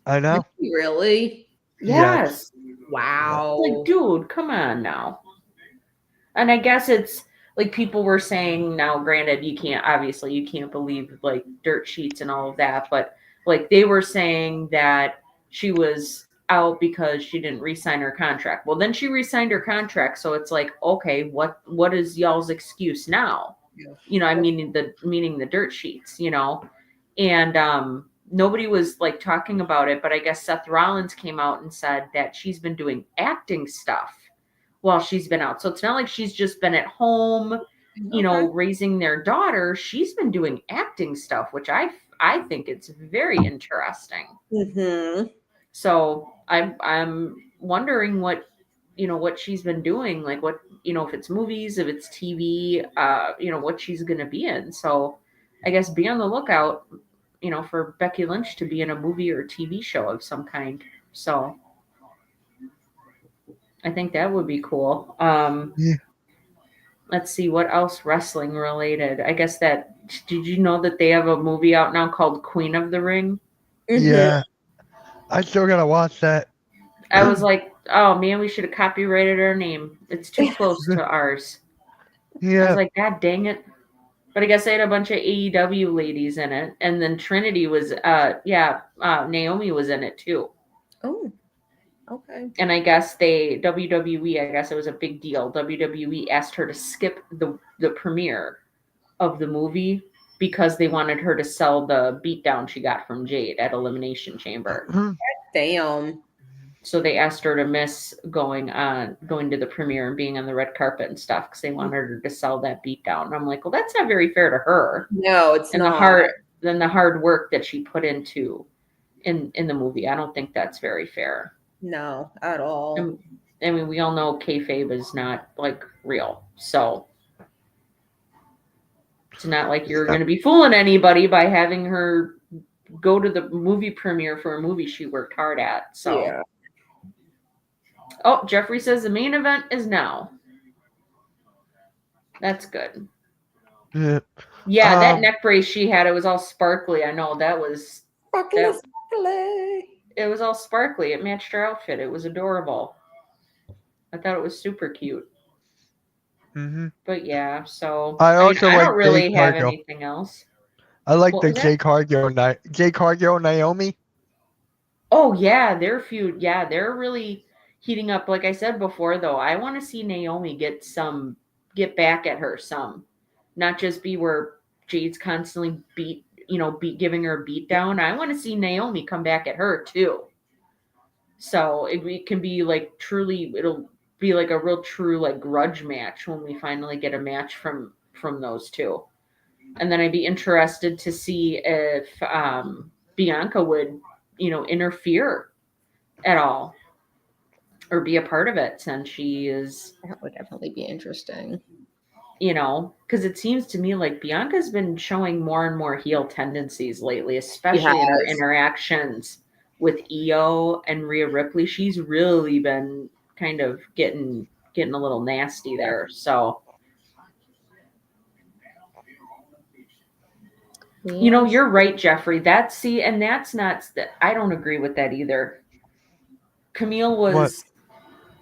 I know. Really? Yes. Wow. Like, dude, come on now. And I guess it's like people were saying now, granted, you can't believe like dirt sheets and all of that, but like they were saying that she was out because she didn't re-sign her contract. Well, then she re-signed her contract, so it's like, okay, what is y'all's excuse now? Yeah. I mean the dirt sheets, and nobody was like talking about it, but I guess Seth Rollins came out and said that she's been doing acting stuff while she's been out. So it's not like she's just been at home, raising their daughter. She's been doing acting stuff, which I think it's very interesting. Mm-hmm. So I'm wondering what she's been doing, like what if it's movies, if it's TV, what she's gonna be in. So I guess be on the lookout, for Becky Lynch to be in a movie or a TV show of some kind. So I think that would be cool. Yeah. Let's see what else wrestling related. I guess did you know that they have a movie out now called Queen of the Ring? Mm-hmm. Yeah. I still gotta watch that. I was like, oh man, we should have copyrighted our name. It's too close to ours. I Yeah. was like, God dang it. But I guess they had a bunch of AEW ladies in it, and then Trinity was, Naomi was in it too. Oh, okay. And I guess WWE, I guess it was a big deal. WWE asked her to skip the premiere of the movie because they wanted her to sell the beatdown she got from Jade at Elimination Chamber. Damn. So they asked her to miss going to the premiere and being on the red carpet and stuff because they wanted her to sell that beatdown. And I'm like, well, that's not very fair to her. No, it's And not. the hard work that she put into in the movie. I don't think that's very fair. No, at all. I mean, we all know kayfabe is not like real, so it's not like you're going to be fooling anybody by having her go to the movie premiere for a movie she worked hard at. So, Yeah. Oh, Jeffrey says the main event is now. That's good. Yeah. Yeah, that neck brace she had, it was all sparkly. I know that was. Sparkly. It was all sparkly. It matched her outfit. It was adorable. I thought it was super cute. Mm-hmm. But yeah, so I also I like don't really Jade have Cargill. anything else. I like What the was that? Jade Cargill, Naomi. Oh yeah, their feud. Yeah, they're really heating up. Like I said before, though, I want to see Naomi get back at her some, not just be where Jade's constantly giving her a beat down. I want to see Naomi come back at her too. So it can be like it'll be like a real true like grudge match when we finally get a match from those two. And then I'd be interested to see if Bianca would, interfere at all or be a part of it, since she is, That would definitely be interesting. because it seems to me like Bianca's been showing more and more heel tendencies lately, especially in her has. interactions with Io and Rhea Ripley. She's really been kind of getting a little nasty there. So, you're right, Jeffrey. That's not. I don't agree with that either. Camille was. What?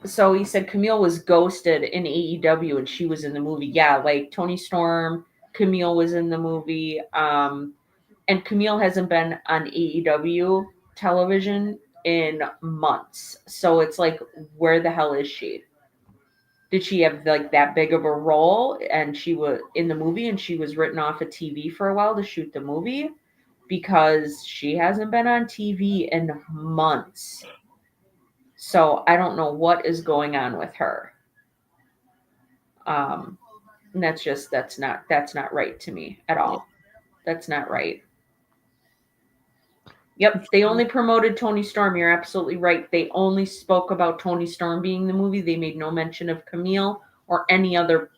So he said Camille was ghosted in AEW and she was in the movie. Yeah, like Tony Storm, Camille was in the movie. And Camille hasn't been on AEW television in months. So it's like, where the hell is she? Did she have like that big of a role and she was in the movie and she was written off of TV for a while to shoot the movie? Because she hasn't been on TV in months. So I don't know what is going on with her. And that's not right to me at all. That's not right. Yep, they only promoted Tony Storm. You're absolutely right. They only spoke about Tony Storm being in the movie. They made no mention of Camille or any other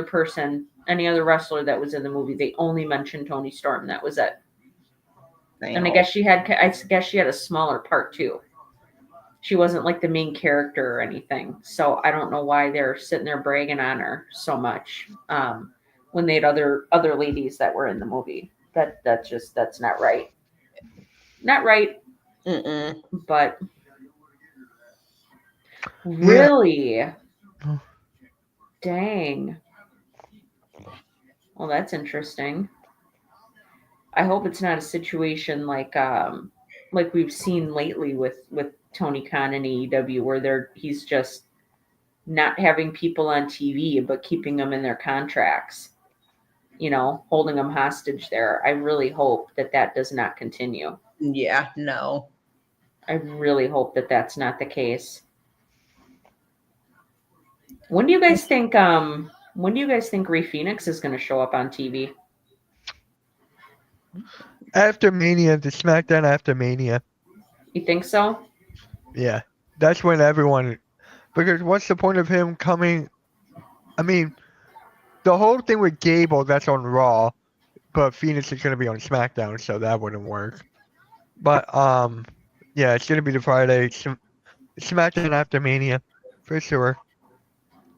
person, any other wrestler that was in the movie. They only mentioned Tony Storm. That was it. And I guess she had a smaller part too. She wasn't like the main character or anything. So I don't know why they're sitting there bragging on her so much when they had other ladies that were in the movie. That's not right. Not right. Mm-mm. But really? Yeah. Dang. Well, that's interesting. I hope it's not a situation like we've seen lately with Tony Khan and AEW, where he's just not having people on TV but keeping them in their contracts, holding them hostage there. I really hope that does not continue. Yeah, no. I really hope that that's not the case. When do you guys think Rey Fenix is going to show up on TV? After Mania, the SmackDown after Mania. You think so? Yeah, that's when everyone. Because what's the point of him coming? I mean, the whole thing with Gable, that's on Raw, but Phoenix is going to be on SmackDown, so that wouldn't work. But yeah, it's going to be the Friday SmackDown after Mania for sure.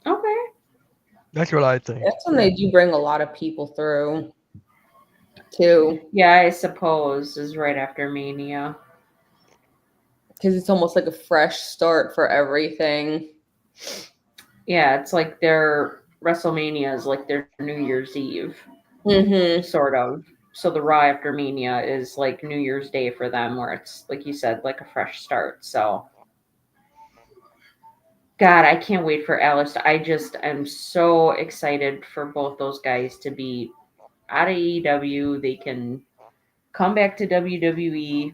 Okay. That's what I think. That's when they do bring a lot of people through, too. Yeah, I suppose is right after Mania. Because it's almost like a fresh start for everything. Yeah, it's like their WrestleMania is like their New Year's Eve. Mm-hmm. sort of. So the Raw after Mania is like New Year's Day for them, where it's like you said, like a fresh start. So, God, I can't wait for Alice. I just am so excited for both those guys to be out of AEW. They can come back to WWE.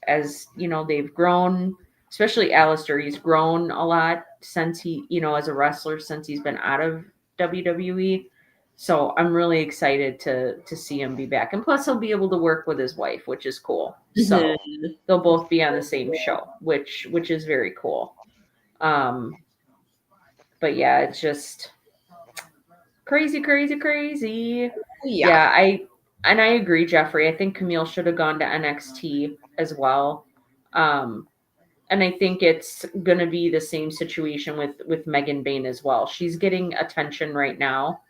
As you know, they've grown, especially Alistair. He's grown a lot since he, as a wrestler, since he's been out of WWE. So I'm really excited to see him be back, and plus he'll be able to work with his wife, which is cool. So they'll both be on the same show, which is very cool. But yeah, it's just crazy, crazy, crazy. Yeah. I agree, Jeffrey. I think Camille should have gone to NXT as well. And I think it's going to be the same situation with Megan Bain as well. She's getting attention right now,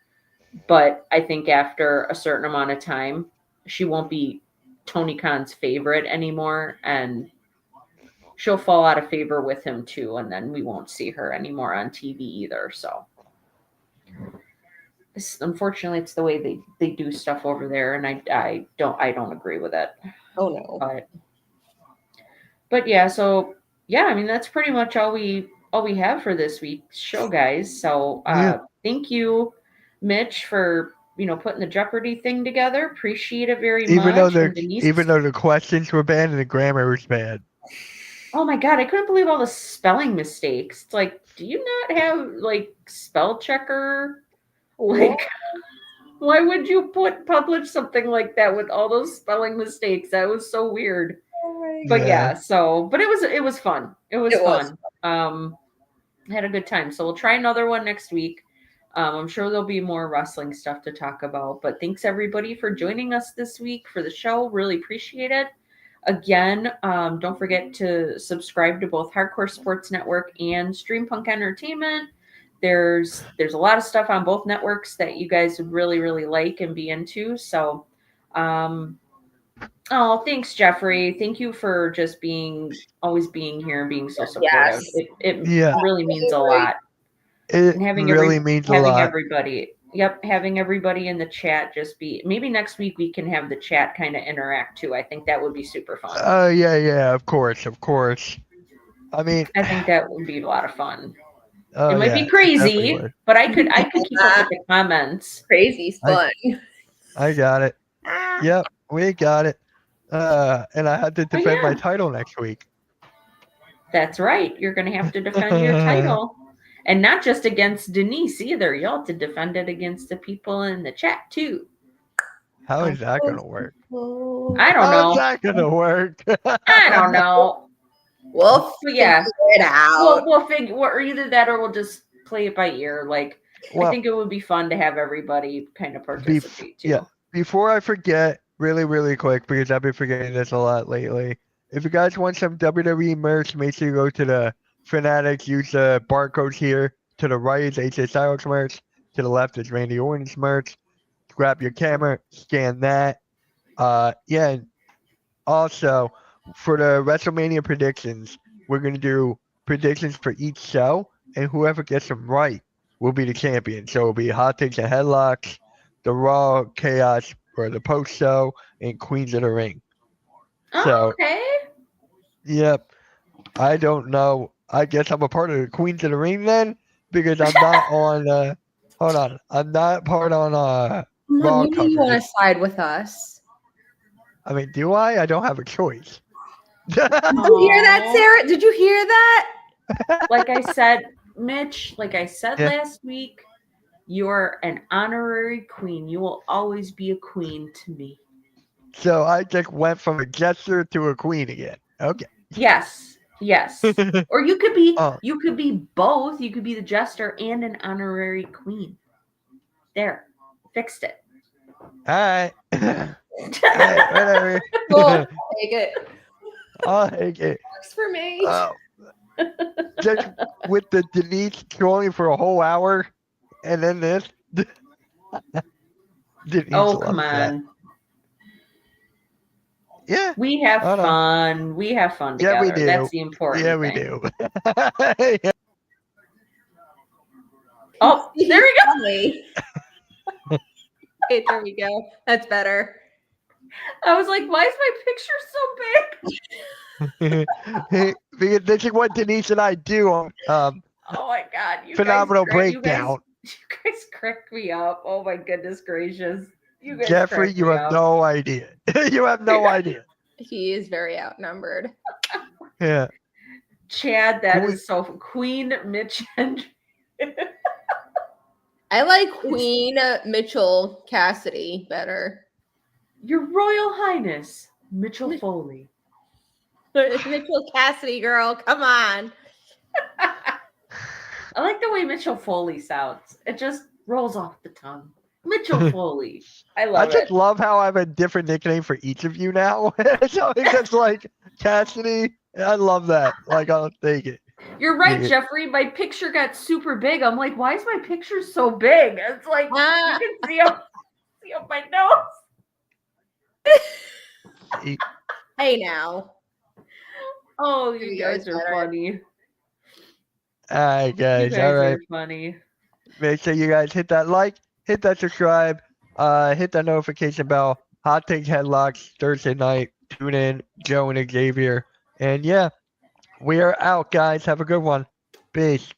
but I think after a certain amount of time, she won't be Tony Khan's favorite anymore, and she'll fall out of favor with him too, and then we won't see her anymore on TV either. So unfortunately, it's the way they do stuff over there, and I don't agree with it. Oh no. But yeah, so yeah, I mean that's pretty much all we have for this week's show, guys. So thank you, Mitch, for putting the Jeopardy thing together. Appreciate it very much. Even though the questions were bad and the grammar was bad. Oh my God, I couldn't believe all the spelling mistakes. It's like, do you not have like spell checker? Like, why would you publish something like that with all those spelling mistakes? That was so weird. But but it was fun. It was fun. I had a good time. So we'll try another one next week. I'm sure there'll be more wrestling stuff to talk about. But thanks everybody for joining us this week for the show. Really appreciate it. Again, don't forget to subscribe to both Hardcore Sports Network and Stream Punk Entertainment. There's a lot of stuff on both networks that you guys would really, really like and be into. So, thanks, Jeffrey. Thank you for just always being here and being so supportive. Yes. It really means a lot. It really means a lot. Having everybody in the chat maybe next week we can have the chat kind of interact too. I think that would be super fun. Oh yeah, of course. I mean, I think that would be a lot of fun. It might be crazy, but I could keep up with the comments. Crazy's fun. I got it. Yep, we got it. And I had to defend my title next week. That's right. You're going to have to defend your title. And not just against Denise either. You'll have to defend it against the people in the chat too. How is that going to work? I don't know. How's that going to work? I don't know. We'll figure it out. We'll figure, or either that or we'll just play it by ear. Like, I think it would be fun to have everybody kind of participate too. Yeah. Before I forget, really, really quick, because I've been forgetting this a lot lately. If you guys want some WWE merch, make sure you go to the Fanatics. Use the barcodes here. To the right is AJ Styles merch. To the left is Randy Orton's merch. Grab your camera, scan that. And also, for the WrestleMania predictions, we're going to do predictions for each show, and whoever gets them right will be the champion. So it'll be Hot Takes and Headlocks, the Raw Chaos for the post show, and Queens of the Ring. Okay. Yep. I don't know. I guess I'm a part of the Queens of the Ring then, because I'm not on. Hold on. I'm not part on Raw. Maybe you want to side with us. I mean, do I? I don't have a choice. Did you hear that, Sarah? Did you hear that? Like I said, Mitch, last week, you're an honorary queen. You will always be a queen to me. So I just went from a jester to a queen again. Okay. Yes. Or you could be both. You could be the jester and an honorary queen. There. Fixed it. All right. Whatever. Cool. Take it. I'll take it. Works for me. Just with the Denise trolling for a whole hour, and then this. Come on. Yeah. We have fun. We have fun together. Yeah, we do. That's the important thing. We do. Yeah. Oh, there we go. Okay, there we go. That's better. I was like, why is my picture so big? Because this is what Denise and I do on Oh my god, you Phenomenal guys, Breakdown. You guys crack me up. Oh my goodness gracious. You guys Jeffrey, crack you me have up. no idea. You have no idea. He is very outnumbered. Yeah. Chad, that Queen- is so Queen Mitch and I like Queen Mitchell Cassidy better. Your Royal Highness, Mitchell Foley. Mitchell Cassidy, girl, come on. I like the way Mitchell Foley sounds. It just rolls off the tongue. Mitchell Foley. I I love just it. love how I have a different nickname for each of you now. So it's just like Cassidy. I love that. Like, I'll take it. You're right, Yeah. Jeffrey. My picture got super big. I'm like, why is my picture so big? It's like Ah. you can see up my nose. Hey now. Oh, There you you go, guys it's are better. funny. All right, You guys. guys All right. are funny. Make sure you guys hit that like, hit that subscribe, hit that notification bell. Hot Takes Headlocks Thursday night. Tune in, Joe and Xavier. And yeah, we are out, guys. Have a good one. Peace.